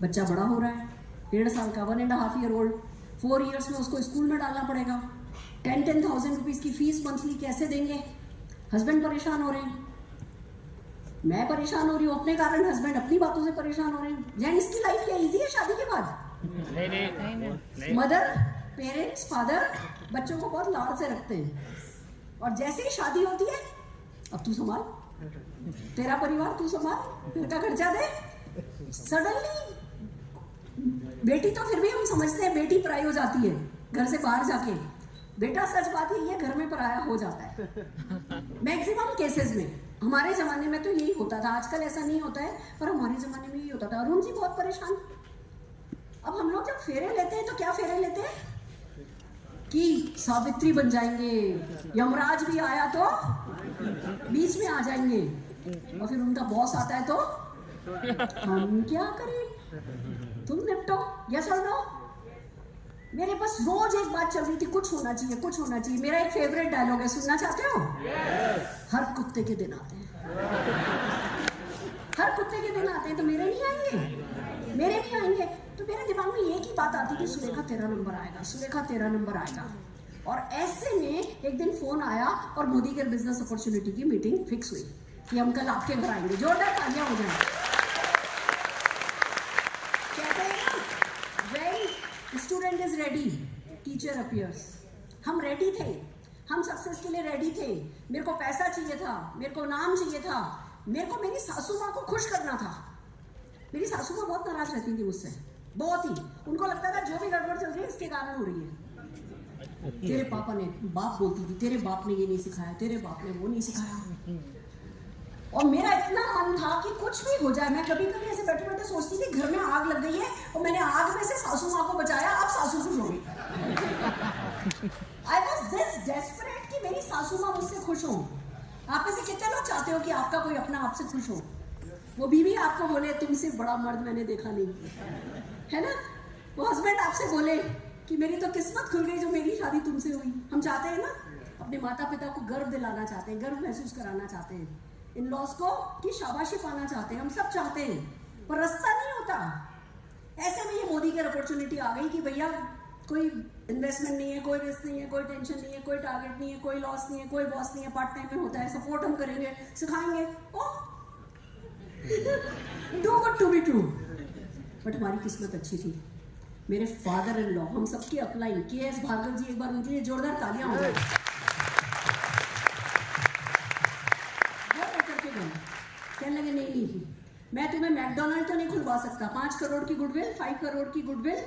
बच्चा बड़ा हो रहा है, 1.5 साल का, 1.5 ईयर ओल्ड, 4 इयर्स में उसको स्कूल में डालना पड़ेगा, 10,000 रुपीज की फीस मंथली कैसे देंगे। हस्बैंड परेशान हो रहे हैं, मैं परेशान हो रही हूँ अपने कारण, हस्बैंड अपनी बातों से परेशान हो रहे हैं। जेंट्स की लाइफ क्या इजी है शादी के बाद? नहीं। मदर, पेरेंट्स, फादर बच्चों को बहुत लाड से रखते हैं, और जैसे ही शादी होती है अब तू संभाल, तेरा परिवार तू संभाल, घर का खर्चा दे। सडनली बेटी तो फिर भी हम समझते हैं बेटी पराई हो जाती है घर से बाहर जाके, बेटा सच बात है ये घर में पराया हो जाता है मैक्सिमम केसेस में। हमारे जमाने में तो यही होता था, आजकल ऐसा नहीं होता है, पर हमारे जमाने में यही होता था। अरुण जी बहुत परेशान। अब हम लोग जब फेरे लेते हैं तो क्या फेरे लेते हैं कि सावित्री बन जाएंगे, यमराज भी आया तो बीच में आ जाएंगे, और फिर उनका बॉस आता है तो हम क्या करें, तुम निपटो, यस और नो। मेरे बस रोज एक बात चल रही थी, कुछ होना चाहिए, कुछ होना चाहिए। मेरा एक फेवरेट डायलॉग है, सुनना चाहते हो? हर कुत्ते के दिन आते हैं, हर कुत्ते के दिन आते हैं, तो मेरे नहीं आएंगे, मेरे भी आएंगे। तो मेरे दिमाग में एक ही बात आती थी, सुलेखा तेरा नंबर आएगा, सुलेखा तेरा नंबर आएगा। और ऐसे में एक दिन फोन आया और मोदी के बिजनेस अपॉर्चुनिटी की मीटिंग फिक्स हुई कि हम कल आपके घर आएंगे। जोरदार तालियां हो जाए। कहते हैं ना, when student is ready teacher appears. हम रेडी थे, हम सक्सेस के लिए रेडी थे। मेरे को पैसा चाहिए था, मेरे को नाम चाहिए था, मेरे को मेरी सासू माँ को खुश करना था। मेरी सासू माँ बहुत नाराज रहती थी मुझसे, बहुत ही। उनको लगता था जो भी गड़बड़ चल रही है इसके कारण हो रही है। तेरे पापा ने, बाप बोलती थी, तेरे बाप ने ये नहीं सिखाया, तेरे बाप ने वो नहीं सिखाया। और मेरा इतना मन था कि कुछ भी हो जाए, मैं कभी कभी ऐसे बैठे बैठे सोचती थी घर में आग लग गई है और मैंने आग में से सासू माँ को बचाया, अब सासू खुश हो गई। आई वॉज दिस डेस्परेट कि मेरी सासू माँ मुझसे खुश हो। आप में से कितने लोग चाहते हो कि आपका कोई अपना आपसे खुश हो? वो बीवी आपको बोले तुमसे बड़ा मर्द मैंने देखा नहीं, है ना? वो हस्बैंड आपसे बोले कि मेरी तो किस्मत खुल गई जो मेरी शादी तुमसे हुई। हम चाहते हैं ना, अपने माता पिता को गर्व दिलाना चाहते हैं, गर्व महसूस कराना चाहते हैं, इन लॉस को की शाबाशी पाना चाहते हैं, हम सब चाहते हैं, पर रास्ता नहीं होता। ऐसे में ये मोदी की अपॉर्चुनिटी आ गई कि भैया कोई इन्वेस्टमेंट नहीं है, कोई रिस्क नहीं है, कोई टेंशन नहीं है, कोई टारगेट नहीं है, कोई लॉस नहीं है, कोई बॉस नहीं है, पार्ट टाइम में होता है, सपोर्ट हम करेंगे, सिखाएंगे। Too good to be true. But हमारी किस्मत अच्छी थी। मेरे फादर इन लॉ, हम सबके अपलाइन के.एस. भार्गव जी, एक बार उनके लिए जोरदार तालियां हो जाए। कहने लगे नहीं, मैं तुम्हें मैकडोनल्ड तो नहीं खुलवा सकता, 5 करोड़ की गुडविल, 5 करोड़ की गुडविल,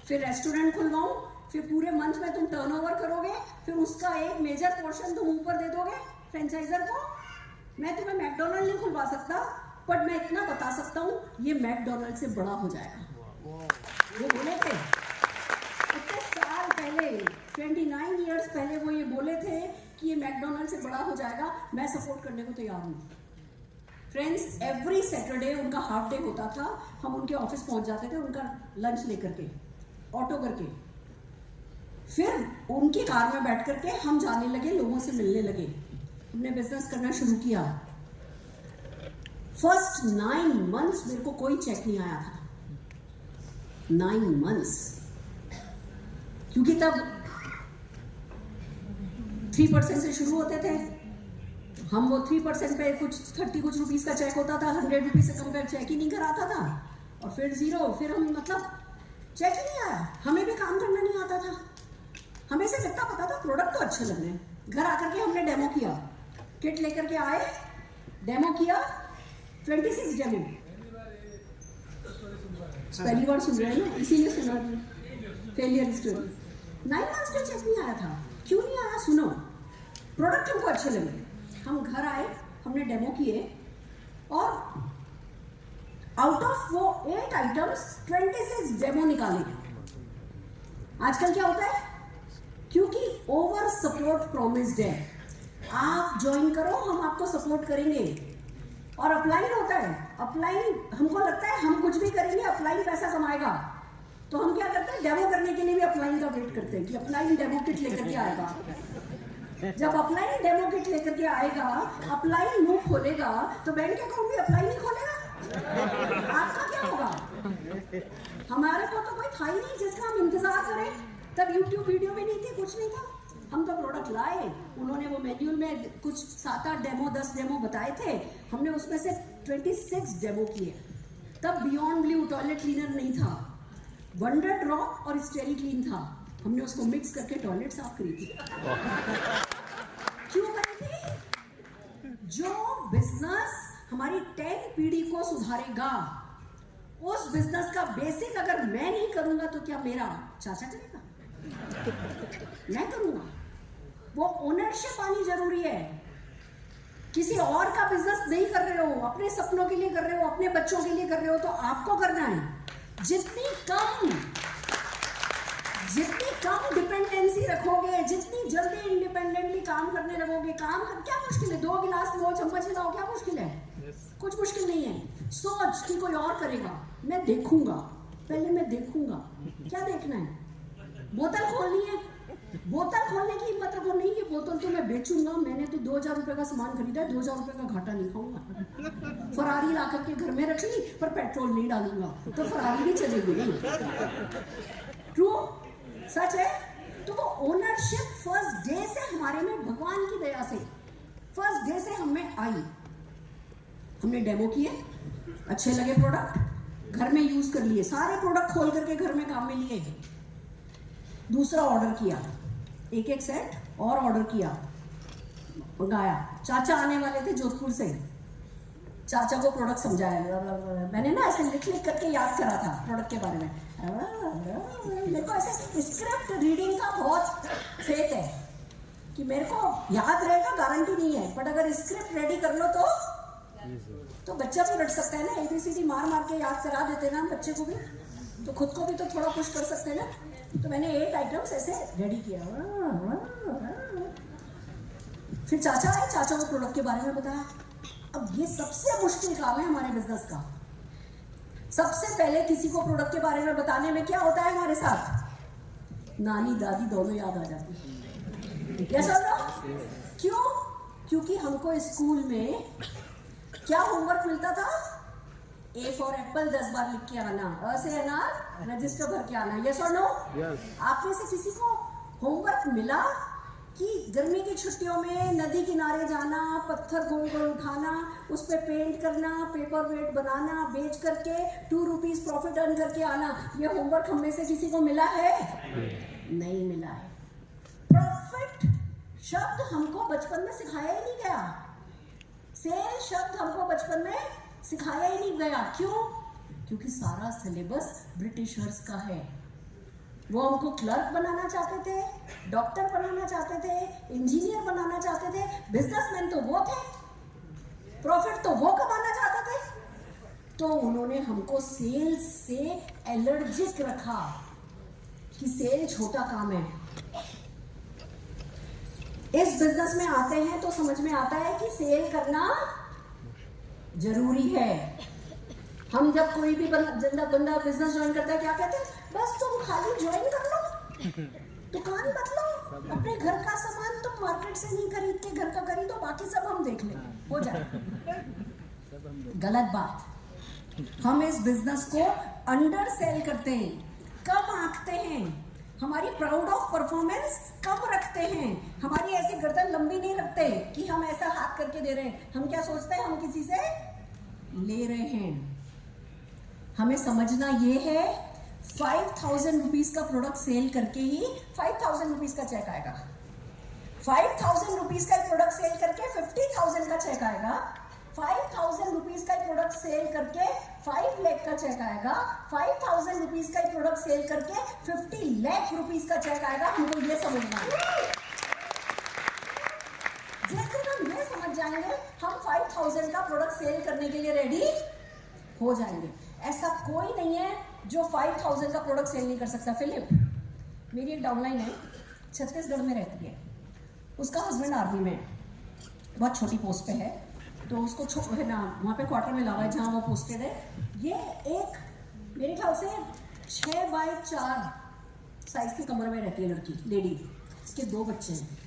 फिर रेस्टोरेंट खुलवाऊं, फिर पूरे मंथ में तुम टर्नओवर करोगे, फिर उसका एक मेजर पोर्शन तुम ऊपर दे दोगे फ्रेंचाइजर को। मैं तुम्हें मैकडोनल्ड नहीं खुलवा सकता, बट मैं इतना बता सकता हूँ ये मैकडोनल्ड से बड़ा हो जाएगा। वो बोले थे इतने साल पहले, 29 ईयर्स पहले वो ये बोले थे कि ये मैकडोनल्ड से बड़ा हो जाएगा। मैं सपोर्ट करने को तैयार हूँ। फ्रेंड्स, एवरी सैटरडे उनका हाफ डे होता था, हम उनके ऑफिस पहुंच जाते थे उनका लंच लेकर के, ऑटो करके। फिर उनकी कार में बैठ करके हम जाने लगे, लोगों से मिलने लगे, हमने बिजनेस करना शुरू किया। फर्स्ट 9 months मेरे को कोई चेक नहीं आया था, 9 months, क्योंकि तब 3% से शुरू होते थे हम। वो 3% पे कुछ 30 कुछ रुपीस का चेक होता था, 100 रुपीज से कम का चेक ही नहीं कराता था। और फिर 0, फिर हम मतलब चेक ही नहीं आया। हमें भी काम करना नहीं आता था, हमें सिर्फ इतना पता था प्रोडक्ट तो अच्छे लग रहे हैं। घर आकर के हमने डेमो किया, किट लेकर के आए, डेमो किया, 26 डेमो। पहली बार सुन रहे हैं ना, इसीलिए सुना रही फेलियर स्टोरी। 9 months का चेक नहीं आया था। क्यों नहीं आया? सुनो, प्रोडक्ट हमको अच्छे लगे, हम घर आए, हमने डेमो किए, और आउट ऑफ वो 8 आइटम्स 26 डेमो निकाले। आजकल क्या होता है, क्योंकि ओवर सपोर्ट प्रॉमिस्ड है, आप ज्वाइन करो हम आपको सपोर्ट करेंगे। और अपलाइन होता है, अपलाइन हमको लगता है हम कुछ भी करेंगे अपलाइन पैसा कमाएगा, तो हम क्या करते हैं, डेमो करने के लिए भी अपलाइन का वेट करते हैं कि अपलाइन डेमो किट लेकर के आएगा। जब अपलाइन डेमो किट लेकर के आएगा, अपलाइन मुंह खोलेगा, तो बैंक अकाउंट भी अपलाइन ही खोलेगा। आपका क्या होगा? हमारे को तो कोई था ही नहीं जिसका हम इंतजार करें। तब यूट्यूब वीडियो भी नहीं थी, कुछ नहीं था। हम तो प्रोडक्ट लाए, उन्होंने वो मैन्युअल में कुछ 7-8 डेमो 10 डेमो बताए थे, हमने उसमें से 26 डेमो किए। तब बियॉन्ड ब्लू टॉयलेट क्लीनर नहीं था, वंडर ड्रॉप और स्टेरी क्लीन था, हमने उसको मिक्स करके टॉयलेट साफ करी थी। क्यों करी थी? जो बिजनेस हमारी 10 पीढ़ी को सुधारेगा, उस बिजनेस का बेसिक अगर मैं नहीं करूंगा तो क्या मेरा चाचा करेगा? मैं करूंगा। वो ओनरशिप आनी जरूरी है। किसी और का बिजनेस नहीं कर रहे हो, अपने सपनों के लिए कर रहे हो, अपने बच्चों के लिए कर रहे हो, तो आपको करना है। जितनी कम डिपेंडेंसी रखोगे, जितनी जल्दी इंडिपेंडेंटली काम करने लगोगे, काम कर क्या मुश्किल है? 2 गिलास लो, चम्मच हिलाओ, क्या मुश्किल है? कुछ मुश्किल नहीं है। सोच कि कोई और करेगा, मैं देखूंगा, पहले मैं देखूंगा। क्या देखना है? बोतल खोलनी है, बोतल खोलने की हिम्मत रखो, नहीं ये बोतल तो मैं बेचूंगा, मैंने तो 2000 रुपए का सामान खरीदा है, 2000 रुपए का घाटा नहीं खाऊंगा। फरारी ला करके घर में रख ली, पर पेट्रोल नहीं डालूंगा, तो फरारी भी चलेगी नहीं। ट्रू, सच है। तो वो ओनरशिप फर्स्ट डे से हमारे में, भगवान की दया से फर्स्ट डे से हमें आई। हमने डेमो किए, अच्छे लगे प्रोडक्ट, घर में यूज कर लिए, सारे प्रोडक्ट खोल करके घर में काम में लिए। दूसरा ऑर्डर किया, एक सेट और ऑर्डर किया, मंगाया। चाचा आने वाले थे जोधपुर से, चाचा को प्रोडक्ट समझाया, मैंने ना ऐसे लिख लिख करके याद करा था प्रोडक्ट के बारे में। मेरे को ऐसे स्क्रिप्ट रीडिंग का बहुत फेथ है कि मेरे को याद रहेगा, गारंटी नहीं है, बट अगर स्क्रिप्ट रेडी कर लो तो बच्चा भी रट सकता है ना। ABCD मार मार के याद करा देते ना हम बच्चे को भी, तो खुद को भी तो थोड़ा खुश कर सकते हैं ना। तो मैंने 8 आइटम्स ऐसे रेडी किया। फिर चाचा आए, चाचा को प्रोडक्ट के बारे में बताया। अब ये सबसे मुश्किल काम है हमारे बिजनेस का। सबसे पहले किसी को प्रोडक्ट के बारे में बताने में क्या होता है हमारे साथ, नानी दादी दोनों याद आ जाती है। यस और नो? क्यों? क्योंकि हमको स्कूल में क्या होमवर्क मिलता था, A फॉर एप्पल 10 बार लिख के आना, अ से अनार रजिस्टर भर के आना। यस और नो? आप में से किसी को होमवर्क मिला कि गर्मी की छुट्टियों में नदी किनारे जाना, पत्थर गोल गोल उठाना, उस पर पेंट करना, पेपर वेट बनाना, बेच करके 2 रुपीज प्रॉफिट अर्न करके आना? ये होमवर्क हम में से किसी को मिला है? नहीं मिला है। प्रॉफिट शब्द हमको बचपन में सिखाया ही नहीं गया। सेल शब्द हमको बचपन में सिखाया ही नहीं गया। क्यों? क्योंकि सारा सिलेबस ब्रिटिशर्स का है। वो हमको क्लर्क बनाना चाहते थे, डॉक्टर बनाना चाहते थे, इंजीनियर बनाना चाहते थे। बिजनेसमैन तो वो थे, प्रॉफिट तो वो कमाना चाहते थे। तो उन्होंने हमको सेल्स से एलर्जिक रखा कि सेल छोटा काम है। इस बिजनेस में आते हैं तो समझ में आता है कि सेल करना जरूरी है। हम जब कोई भी बंदा बिजनेस ज्वाइन करता है, क्या कहते हैं, बस तुम खाली ज्वाइन कर लो, दुकान बदलो, अपने घर का सामान तुम मार्केट से नहीं खरीद के घर का खरीदो, बाकी सब हम देख लें, हो जाए। गलत बात। हम इस बिजनेस को अंडर सेल करते हैं, कम आंकते हैं, हमारी प्राउड ऑफ परफॉर्मेंस कम रखते हैं, हमारी ऐसी गर्दन लंबी नहीं रखते कि हम ऐसा हाथ करके दे रहे हैं। हम क्या सोचते हैं, हम किसी से ले रहे हैं। हमें समझना ये है 5000 रुपीज का प्रोडक्ट सेल करके ही 5000 रुपीज का चेक आएगा। 5000 रुपीज का प्रोडक्ट सेल करके 50,000 का चेक आएगा। 5000 रुपीज का प्रोडक्ट सेल करके 5 लाख का चेक आएगा। 5000 रुपीज का प्रोडक्ट सेल करके 50 लाख रुपीज का चेक आएगा। हमको ये समझना है। जैसे हम ये समझ जाएंगे, हम 5000 का प्रोडक्ट सेल करने के लिए रेडी हो जाएंगे। ऐसा कोई नहीं है जो 5000 का प्रोडक्ट सेल नहीं कर सकता। फिलिप, मेरी एक डाउनलाइन है, छत्तीसगढ़ में रहती है, उसका हस्बैंड आर्मी में है, बहुत छोटी पोस्ट पे है, तो उसको है ना वहाँ पे क्वार्टर में लावा है जहाँ वो पोस्टेड है। ये एक मेरे ख्याल से 6x4 साइज की कमरे में रहती है लड़की, लेडी। इसके 2 बच्चे हैं।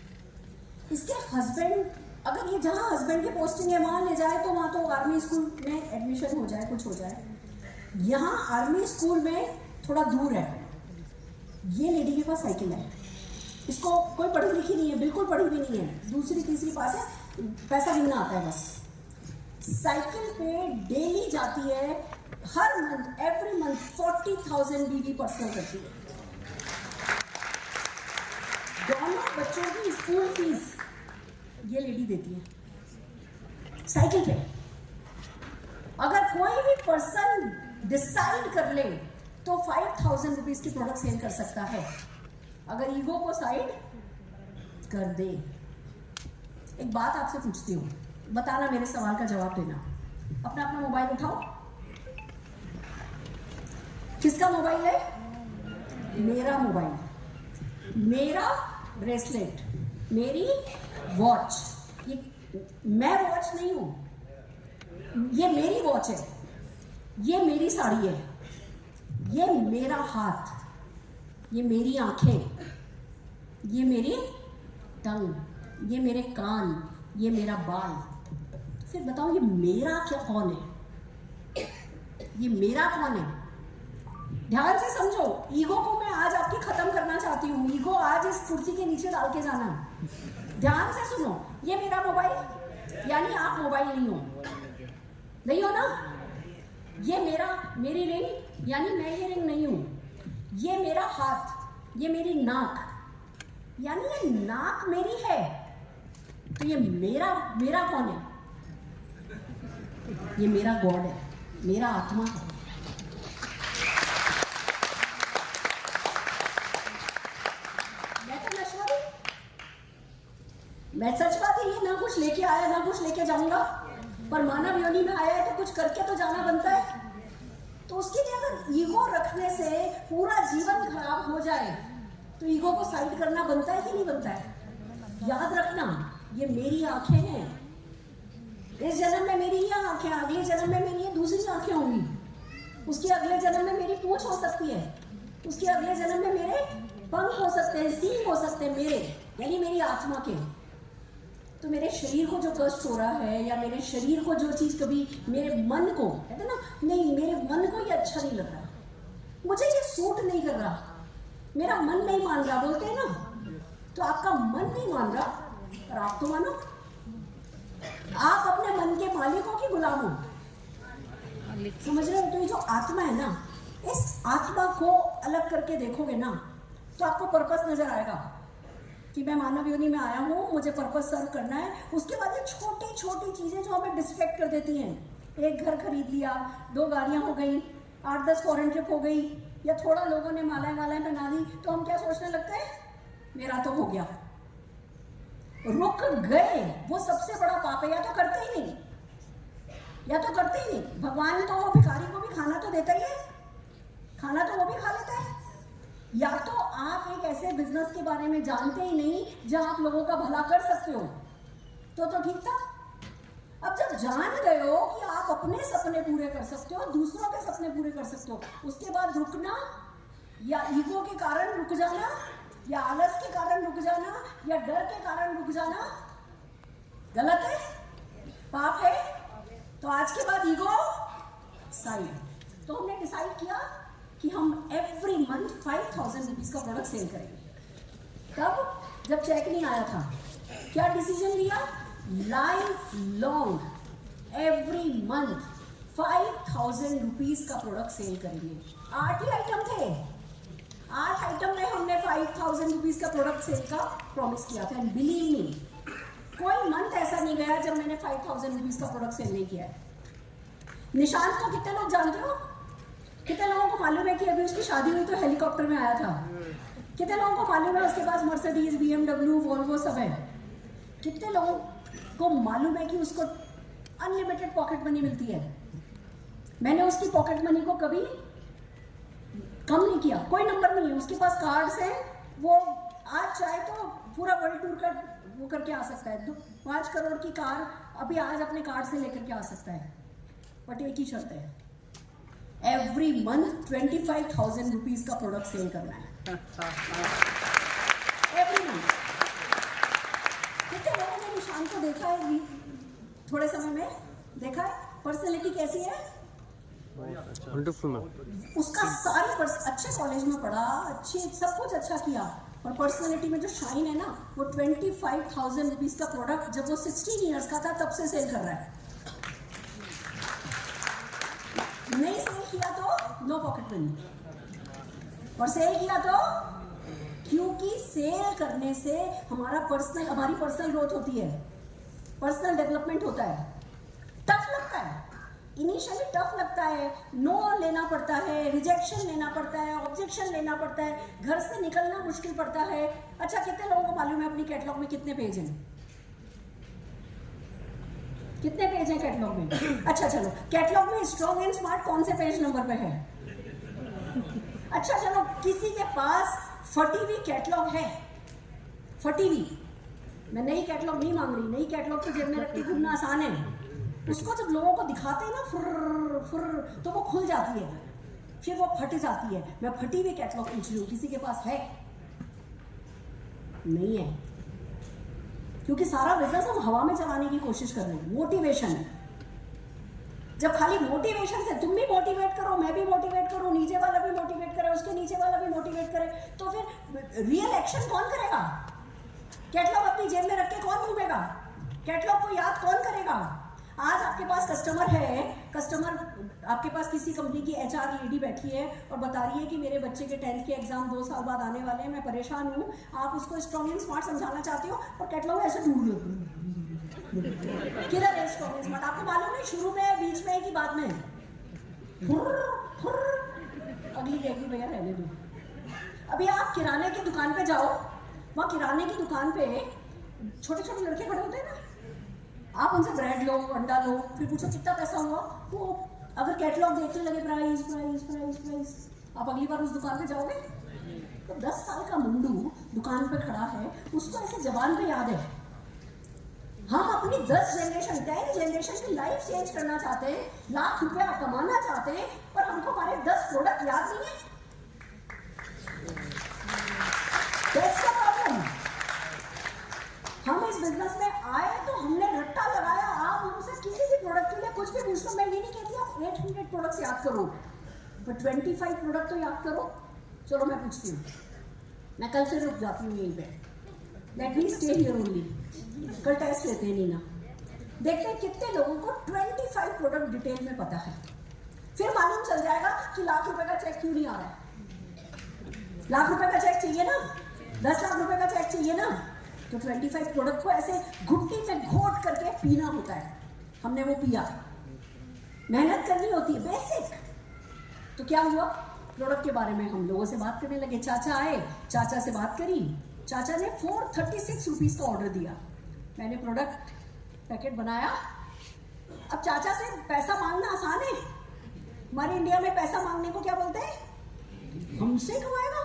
इसके हस्बैंड, अगर ये जहाँ हस्बैंड की पोस्टिंग है वहाँ ले जाए तो वहाँ तो आर्मी स्कूल में एडमिशन हो जाए, कुछ हो जाए। यहाँ आर्मी स्कूल में थोड़ा दूर है। ये लेडी के पास साइकिल है, इसको कोई पढ़ी लिखी नहीं है, बिल्कुल पढ़ी भी नहीं है, दूसरी तीसरी पास है, पैसा गिनना आता है बस। साइकिल पे डेली जाती है, हर मंथ, एवरी मंथ 40,000 बीवी पर्सनल करती है। दोनों बच्चों की स्कूल फीस ये लेडी देती है साइकिल पे। अगर कोई भी पर्सन डिसाइड कर ले तो 5000 रुपीज की प्रोडक्ट सेल कर सकता है, अगर ईगो को साइड कर दे। एक बात आपसे पूछती हूँ, बताना, मेरे सवाल का जवाब देना। अपना अपना मोबाइल उठाओ। किसका मोबाइल है? मेरा मोबाइल, मेरा ब्रेसलेट, मेरी वॉच। ये मैं वॉच नहीं हूं, ये मेरी वॉच है, ये मेरी साड़ी है, ये मेरा हाथ, ये मेरी आंखें, ये मेरी टंग, ये मेरे कान, ये मेरा बाल। फिर बताओ ये मेरा क्या कौन है? ये मेरा कौन है? ध्यान से समझो। ईगो को मैं आज आपकी खत्म करना चाहती हूँ। ईगो आज इस कुर्सी के नीचे डाल के जाना। ध्यान से सुनो, ये मेरा मोबाइल, यानी आप मोबाइल नहीं हो, नहीं हो ना? ये मेरी रिंग, यानी मैं ये रिंग नहीं हूं। ये मेरा हाथ, ये मेरी नाक, यानी ये नाक मेरी है। तो ये मेरा कौन है? ये मेरा गॉड है, मेरा आत्मा है। मैं तो नशवारी, मैं सच बात है, ये ना कुछ लेके आया ना कुछ लेके जाऊंगा, पर मानव योनि में आया है तो कुछ करके तो जाना बनता है। तो उसके लिए अगर ईगो रखने से पूरा जीवन खराब हो जाए तो ईगो को साइड करना बनता है कि नहीं बनता है? याद रखना, ये मेरी आंखें हैं, इस जन्म में मेरी ये आंखें, अगले जन्म में मेरी ये दूसरी आंखें होंगी, उसके अगले जन्म में मेरी पूंछ हो सकती है, उसके अगले जन्म में मेरे पंख हो सकते हैं, सींग हो सकते हैं मेरे, यानी मेरी आत्मा के। तो मेरे शरीर को जो कष्ट हो रहा है या मेरे शरीर को जो चीज़ कभी मेरे मन को, कहते ना, नहीं मेरे मन को ये अच्छा नहीं लग रहा, मुझे ये सूट नहीं कर रहा, मेरा मन नहीं मान रहा, बोलते हैं ना, तो आपका मन नहीं मान रहा और आप तो मानो, आप अपने मन के मालिकों की गुलाम हो, समझ रहे हो? तो ये जो आत्मा है ना, इस आत्मा को अलग करके देखोगे ना तो आपको पर्पस नजर आएगा कि मैं मानव योनि में आया हूँ, मुझे पर्पस सर्व करना है। उसके बाद ये छोटी छोटी चीजें जो हमें डिस्ट्रैक्ट कर देती हैं, एक घर खरीद लिया, 2 गाड़ियां हो गई, 8-10 फॉरेन ट्रिप हो गई, या थोड़ा लोगों ने मालाएं पहना दी, तो हम क्या सोचने लगते हैं, मेरा तो हो गया, रुक गए। वो सबसे बड़ा पाप है, या तो करते ही नहीं, या तो करते ही नहीं। भगवान तो वो भिखारी को भी खाना तो देता ही है, खाना तो वो भी खा लेता है। या तो आप एक ऐसे बिजनेस के बारे में जानते ही नहीं जहां आप लोगों का भला कर सकते हो, तो ठीक था। अब जब जान गए हो कि आप अपने सपने पूरे कर सकते हो, दूसरों के सपने पूरे कर सकते हो, उसके बाद रुकना, या ईगो के कारण रुक जाना, या आलस के कारण रुक जाना, या डर के कारण रुक जाना, गलत है, पाप है। तो आज के बाद ईगो साइड। तो हमने डिसाइड किया कि हम एवरी मंथ 5,000 रुपीज का प्रोडक्ट सेल करेंगे। तब जब चेक नहीं आया था, क्या डिसीजन लिया, life long every month 5,000 rupees का प्रोडक्ट सेल करेंगे। 8 ही आइटम थे, 8 आइटम में हमने 5,000 रुपीज का प्रोडक्ट सेल का प्रॉमिस किया था। एंड बिलीव मी, कोई मंथ ऐसा नहीं गया जब मैंने 5,000 रुपीज का प्रोडक्ट सेल नहीं किया है। निशांत को कितने लोग जानते हो? कितने लोगों को मालूम है कि अभी उसकी शादी हुई तो हेलीकॉप्टर में आया था? कितने लोगों को मालूम है उसके पास मर्सिडीज, BMW, वोल्वो सब है? कितने लोगों को मालूम है कि उसको अनलिमिटेड पॉकेट मनी मिलती है? मैंने उसकी पॉकेट मनी को कभी कम नहीं किया। कोई नंबर नहीं है, उसके पास कार्ड्स हैं, वो आज चाहे तो पूरा वर्ल्ड टूर का वो करके आ सकता है। 5 करोड़ की कार अभी आज अपने कार्ड से लेकर के आ सकता है, बट एक ही शर्त है, एवरी मंथ 25,000 रुपीज का प्रोडक्ट सेल करना है एवरी मंथ। कितने लोगों ने निशान को देखा है? थोड़े समय में देखा है? पर्सनैलिटी कैसी है? Wonderful ma'am. उसका सारी अच्छे कॉलेज में पढ़ा, अच्छे सब कुछ अच्छा किया, और पर्सनैलिटी में जो शाइन है ना, वो 25,000 रुपीज का प्रोडक्ट जब वो 16 ईयर्स का था तब से सेल कर रहा है। नहीं सेल किया तो नो पॉकेट मनी, और सेल किया तो क्योंकि सेल करने से हमारी पर्सनल ग्रोथ होती है, पर्सनल डेवलपमेंट होता है। टफ लगता है, इनिशियली टफ लगता है, नो लेना पड़ता है, रिजेक्शन लेना पड़ता है, ऑब्जेक्शन लेना पड़ता है, घर से निकलना मुश्किल पड़ता है। अच्छा, कितने लोगों को मालूम है अपनी कैटलॉग में कितने पेज हैं? कितने पेज हैं कैटलॉग में? अच्छा चलो, कैटलॉग में स्ट्रॉन्ग एंड स्मार्ट कौन से पेज नंबर पे है? अच्छा चलो, किसी के पास फटी हुई कैटलॉग है, फटी हुई, मैं नई कैटलॉग नहीं मांग रही, नई कैटलॉग तो जेब में रख के घूमना आसान है, उसको जब लोगों को दिखाते हैं ना फुर्र फुर्र, तो वो खुल जाती है, फिर वो फट जाती है। मैं फटी हुई कैटलॉग पूछ रही हूँ, किसी के पास है? नहीं है, क्योंकि सारा बिजनेस हम हवा में चलाने की कोशिश कर रहे हैं। मोटिवेशन है, जब खाली मोटिवेशन से तुम भी मोटिवेट करो, मैं भी मोटिवेट करूँ, नीचे वाला भी मोटिवेट करे, उसके नीचे वाला भी मोटिवेट करे, तो फिर रियल एक्शन कौन करेगा? कैटलॉग अपनी जेब में रख के कौन घूमेगा? कैटलॉग को याद कौन करेगा? आज आपके पास कस्टमर है, कस्टमर आपके पास किसी कंपनी की HR लेडी बैठी है और बता रही है कि मेरे बच्चे के 10th के एग्जाम 2 साल बाद आने वाले हैं, मैं परेशान हूँ। आप उसको स्ट्रॉन्ग एंड स्मार्ट समझाना चाहते हो और कैटलॉग ऐसे ढूंढ लो, किधर है स्ट्रॉन्ग स्मार्ट? आपको मालूम है शुरू में है, बीच में है कि बाद में है? अगली कहेगी भैया रहने दो। अभी आप किराने की दुकान पे जाओ, वहाँ किराने की दुकान पे छोटे छोटे लड़के खड़े होते हैं ना, आप उनसे ब्रेड लो, अंडा लो, फिर पूछो कितना पैसा हुआ, वो अगर कैटलॉग देखने लगे प्राइस प्राइस प्राइस प्राइस, आप अगली बार उस दुकान पे जाओगे? तो 10 साल का मुंडू दुकान पे खड़ा है, उसको ऐसे जबान पे याद है। हम अपनी 10 जनरेशन की लाइफ चेंज करना चाहते हैं, लाख रुपया कमाना चाहते हैं, पर हमको हमारे 10 प्रोडक्ट याद नहीं है। That's the problem. हम इस बिजनेस में आए तो हमने रट्टा लगाया। आप हमसे किसी भी प्रोडक्ट के लिए कुछ भी पूछ लो, मैं ये नहीं कहती आप 800 प्रोडक्ट्स याद करो, पर 25 प्रोडक्ट तो याद करो। चलो मैं पूछती हूँ, मैं कल से रुक जाती हूँ यहीं पे, let me stay here only. कल टेस्ट लेते हैं नीना, देखते हैं कितने लोगों को 25 प्रोडक्ट डिटेल में पता है। फिर मालूम चल जाएगा कि लाख रुपए का चेक क्यों नहीं आ रहा है। लाख रुपए का चेक चाहिए ना, 10 लाख रुपए का चेक चाहिए ना, तो 25 प्रोडक्ट को ऐसे घुट्टी में घोट करके पीना होता है। हमने वो पिया, मेहनत करनी होती है बेसिक। तो क्या हुआ, प्रोडक्ट के बारे में हम लोगों से बात करने लगे। चाचा आए, चाचा से बात करी, चाचा ने 436 रुपीज का ऑर्डर दिया। मैंने प्रोडक्ट पैकेट बनाया। अब चाचा से पैसा मांगना आसान है, हमारे इंडिया में पैसा मांगने को क्या बोलते हैं, हमसे कमाएगा।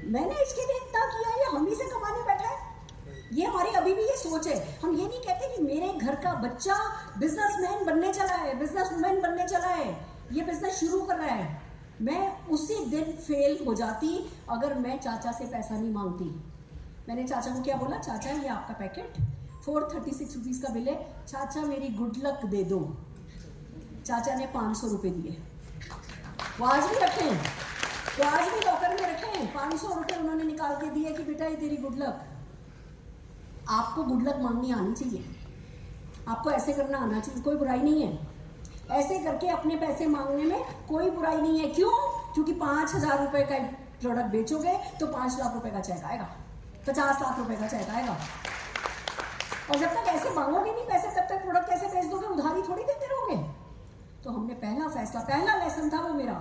मैंने इसके लिए इतना किया, ये हम ही से कमाने बैठा है। ये हमारी अभी भी ये सोच है। हम ये नहीं कहते कि मेरे घर का बच्चा बिजनेसमैन बनने चला है, बिजनेसवुमेन बनने चला है, ये बिजनेस शुरू कर रहा है। मैं उसी दिन फेल हो जाती अगर मैं चाचा से पैसा नहीं मांगती। मैंने चाचा को क्या बोला, चाचा ये आपका पैकेट 436 रुपीज का बिल है, चाचा मेरी गुड लक दे दो। चाचा ने 500 रुपये दिए, वो आज भी रखे हैं, वो आज भी लॉकर में रखे हैं। 500 रुपये उन्होंने निकाल के दिए कि बेटा ये तेरी गुड लक। आपको गुड लक मांगनी आनी चाहिए, आपको ऐसे करना आना चाहिए, कोई बुराई नहीं है। ऐसे करके अपने पैसे मांगने में कोई बुराई नहीं है। क्यों? क्योंकि 5,000 रुपए का प्रोडक्ट बेचोगे तो 5 लाख रुपए का चेक आएगा, 50 लाख रुपए का चेक आएगा। और जब तक ऐसे मांगोगे नहीं पैसे, तब तक प्रोडक्ट कैसे बेच दोगे, उधारी थोड़ी देते रहोगे। तो हमने पहला फैसला, पहला लेसन था वो मेरा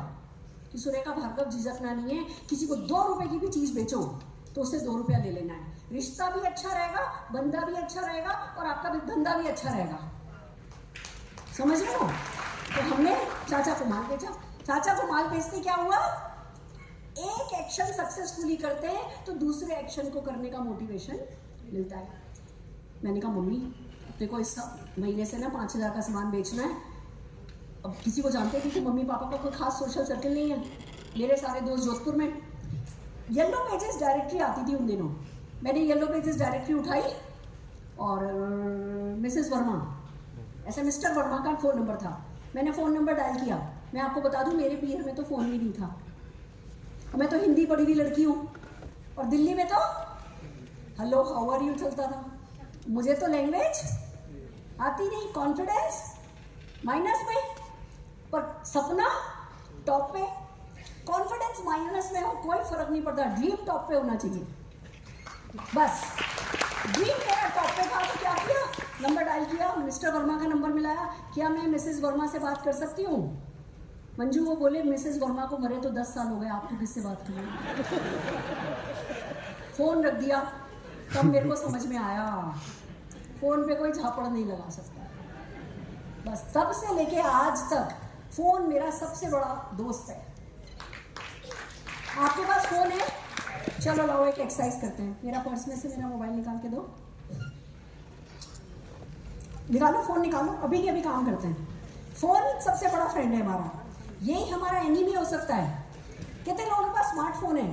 कि सुरेखा भार्गव झिझकना नहीं है, किसी को 2 रुपए की भी चीज बेचो तो उससे 2 रुपया ले लेना है। रिश्ता भी अच्छा रहेगा, बंदा भी अच्छा रहेगा और आपका धंधा भी अच्छा रहेगा। समझ रहे हो? तो हमने चाचा को माल बेचा। चाचा को माल बेचते क्या हुआ, एक एक्शन सक्सेसफुली करते हैं तो दूसरे एक्शन को करने का मोटिवेशन मिलता है। मैंने कहा मम्मी देखो इस महीने से ना 5,000 का सामान बेचना है। अब किसी को जानते थे कि मम्मी पापा का कोई खास सोशल सर्कल नहीं है। मेरे सारे दोस्त जोधपुर में, येलो पेजेस डायरेक्टरी आती थी उन दिनों। मैंने येलो पेजेस डायरेक्टरी उठाई और मिसेस वर्मा, ऐसे मिस्टर वर्मा का फ़ोन नंबर था। मैंने फ़ोन नंबर डायल किया। मैं आपको बता दूं मेरे पीर में तो फ़ोन भी नहीं था, और मैं तो हिंदी पढ़ी हुई लड़की हूँ, और दिल्ली में तो हेलो हाउ आर यू चलता था। मुझे तो लैंग्वेज आती नहीं, कॉन्फिडेंस माइनस में, पर सपना टॉप पे। कॉन्फिडेंस माइनस में हो कोई फर्क नहीं पड़ता, ड्रीम टॉप पे होना चाहिए। बस ड्रीम मेरा टॉप पे था तो क्या किया, नंबर डायल किया, मिस्टर वर्मा का नंबर मिलाया। क्या मैं मिसेस वर्मा से बात कर सकती हूँ? मंजू वो बोले मिसेस वर्मा को मरे तो 10 साल हो गए, आपको किससे बात करें। फोन रख दिया। तब मेरे को समझ में आया फोन पे कोई झापड़ नहीं लगा सकता। बस तब से लेके आज तक फोन मेरा सबसे बड़ा दोस्त है। आपके पास फोन है? चलो लाओ एक एक्सरसाइज करते हैं। मेरा पर्स में से मेरा मोबाइल निकाल के दो। निकालो, फोन निकालो, अभी के अभी काम करते हैं। फोन सबसे बड़ा फ्रेंड है हमारा, यही हमारा एनिमी हो सकता है। कितने लोगों के पास स्मार्टफोन है?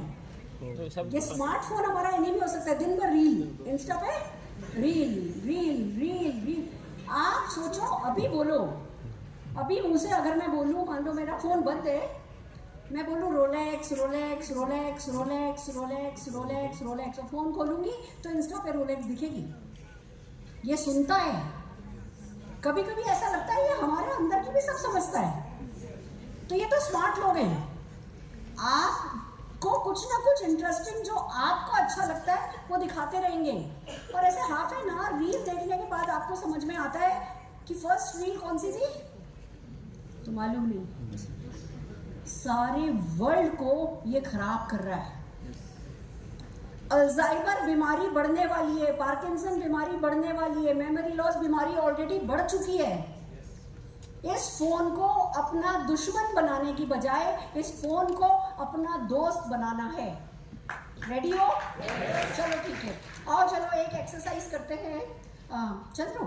ये स्मार्टफोन हमारा एनिमी हो सकता है। दिन भर रील, इंस्टा पे रील रील रील रील। आप सोचो, अभी बोलो, अभी मुंह से अगर मैं बोलूं, मान लो मेरा फोन बंद है, मैं बोलूं Rolex Rolex Rolex Rolex Rolex Rolex Rolex, और फोन खोलूंगी तो इंस्टा पे रोलेक्स दिखेगी। ये सुनता है। कभी कभी ऐसा लगता है ये हमारे अंदर की भी सब समझता है। तो ये तो स्मार्ट लोग हैं। आप को कुछ ना कुछ इंटरेस्टिंग जो आपको अच्छा लगता है वो दिखाते रहेंगे। और ऐसे हाफ एन आवर रील देखने के बाद आपको समझ में आता है कि फर्स्ट रील कौन सी थी, तो मालूम नहीं। सारे वर्ल्ड को ये खराब कर रहा है। अल्जाइमर बीमारी बढ़ने वाली है, पार्किंसन बीमारी बढ़ने वाली है, मेमोरी लॉस बीमारी ऑलरेडी बढ़ चुकी है। इस फोन को अपना दुश्मन बनाने की बजाय इस फोन को अपना दोस्त बनाना है। रेडी हो? चलो ठीक है, आओ चलो एक एक्सरसाइज करते हैं। चंद्रू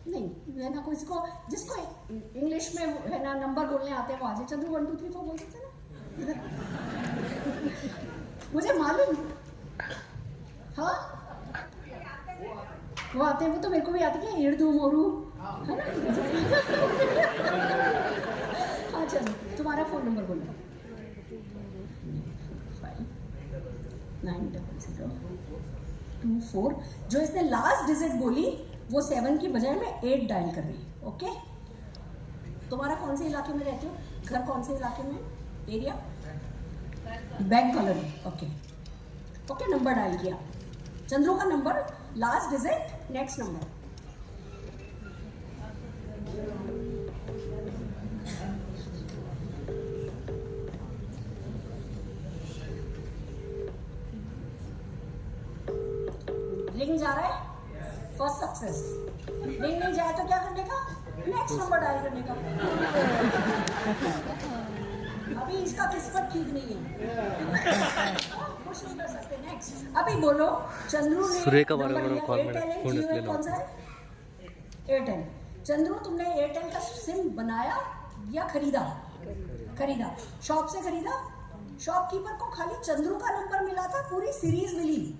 नहीं है ना, कोई को जिसको इंग्लिश में है ना नंबर बोलने आते हैं वो आज चंद्रू 1 2 3 4 बोल सकते हैं ना? मुझे मालूम, हाँ वो आते हैं, वो तो मेरे को भी आते हैं, इर्दू मोरू है ना। हाँ चलो तुम्हारा फोन नंबर बोलो। 590024। जो इसने लास्ट डिजिट बोली वो 7 की बजाय मैं 8 डायल कर रही हूँ। ओके, तुम्हारा कौन से इलाके में रहते हो, घर कौन से इलाके में, area? Bank colony. Okay okay, number dial किया, चंद्रू का number, last digit, next number. Ring जा रहा है, फर्स्ट सक्सेस। रिंग नहीं जाए तो क्या करने का, नेक्स्ट नंबर डायल करने का। अभी इसका किस्मत ठीक नहीं है, कुछ नहीं कर सकते। नेक्स्ट, अभी बोलो चंद्रू ने सुरेखा बारे में नंबर कॉल लिया, मैंने एयरटेल फोन है, रख जियो लेना। कौन सा है? एयरटेल। चंद्रू तुमने एयरटेल का सिम बनाया या खरीदा? खरीदा। शॉप से खरीदा? शॉपकीपर को खाली चंद्रू का नंबर मिला था, पूरी सीरीज मिली,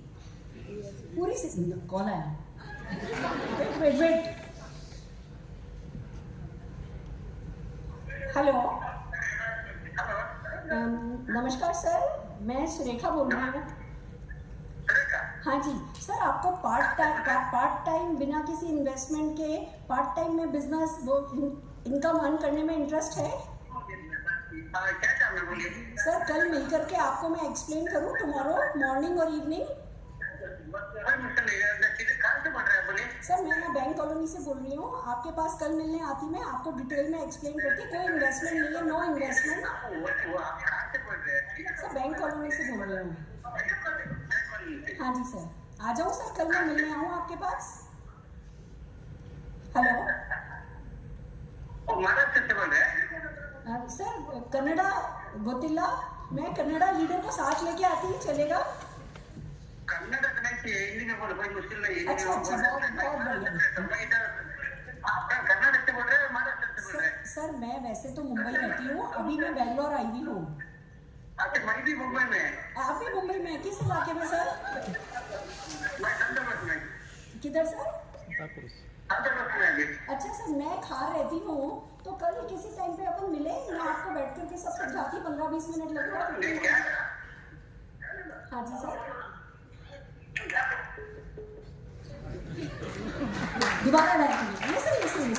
पूरी सीरीज। कॉल आया, वेट वेट। हेलो, नमस्कार सर, मैं सुरेखा बोल रही हूँ। हाँ जी सर, आपको पार्ट टाइम बिना किसी इन्वेस्टमेंट के पार्ट टाइम में बिजनेस वो इनकम अर्न करने में इंटरेस्ट है? सर कल मिलकर के आपको मैं एक्सप्लेन करूँ, टुमारो मॉर्निंग और इवनिंग। सर मैं ना बैंक कॉलोनी से बोल रही हूँ, आपके पास कल मिलने आती मैं, आपको डिटेल में एक्सप्लेन करती। कोई इन्वेस्टमेंट नहीं है, no investment. Sir bank colony से बोल रही हूँ। हाँ जी सर, आ जाऊँ सर, कल मैं मिलने आऊँ आपके पास? हेलो सर, कन्नड़ा गोतिल्ला, मैं कन्नड़ा लीडर को साथ लेके आती, चलेगा? अच्छा अच्छा, बहुत बढ़िया। सर मैं वैसे तो मुंबई रहती हूँ, अभी मैं बेंगलोर आई हुई हूँ। मैं भी मुंबई में। आप भी मुंबई में? किस इलाके में सर? किधर सर? अच्छा सर, मैं खार रहती हूँ, तो कल किसी टाइम पे अपन मिले, मैं आपको बैठ करके सब समझाती, 15-20 मिनट लगेगा। हाँ जी सर, दोबारा डायल कीजिए।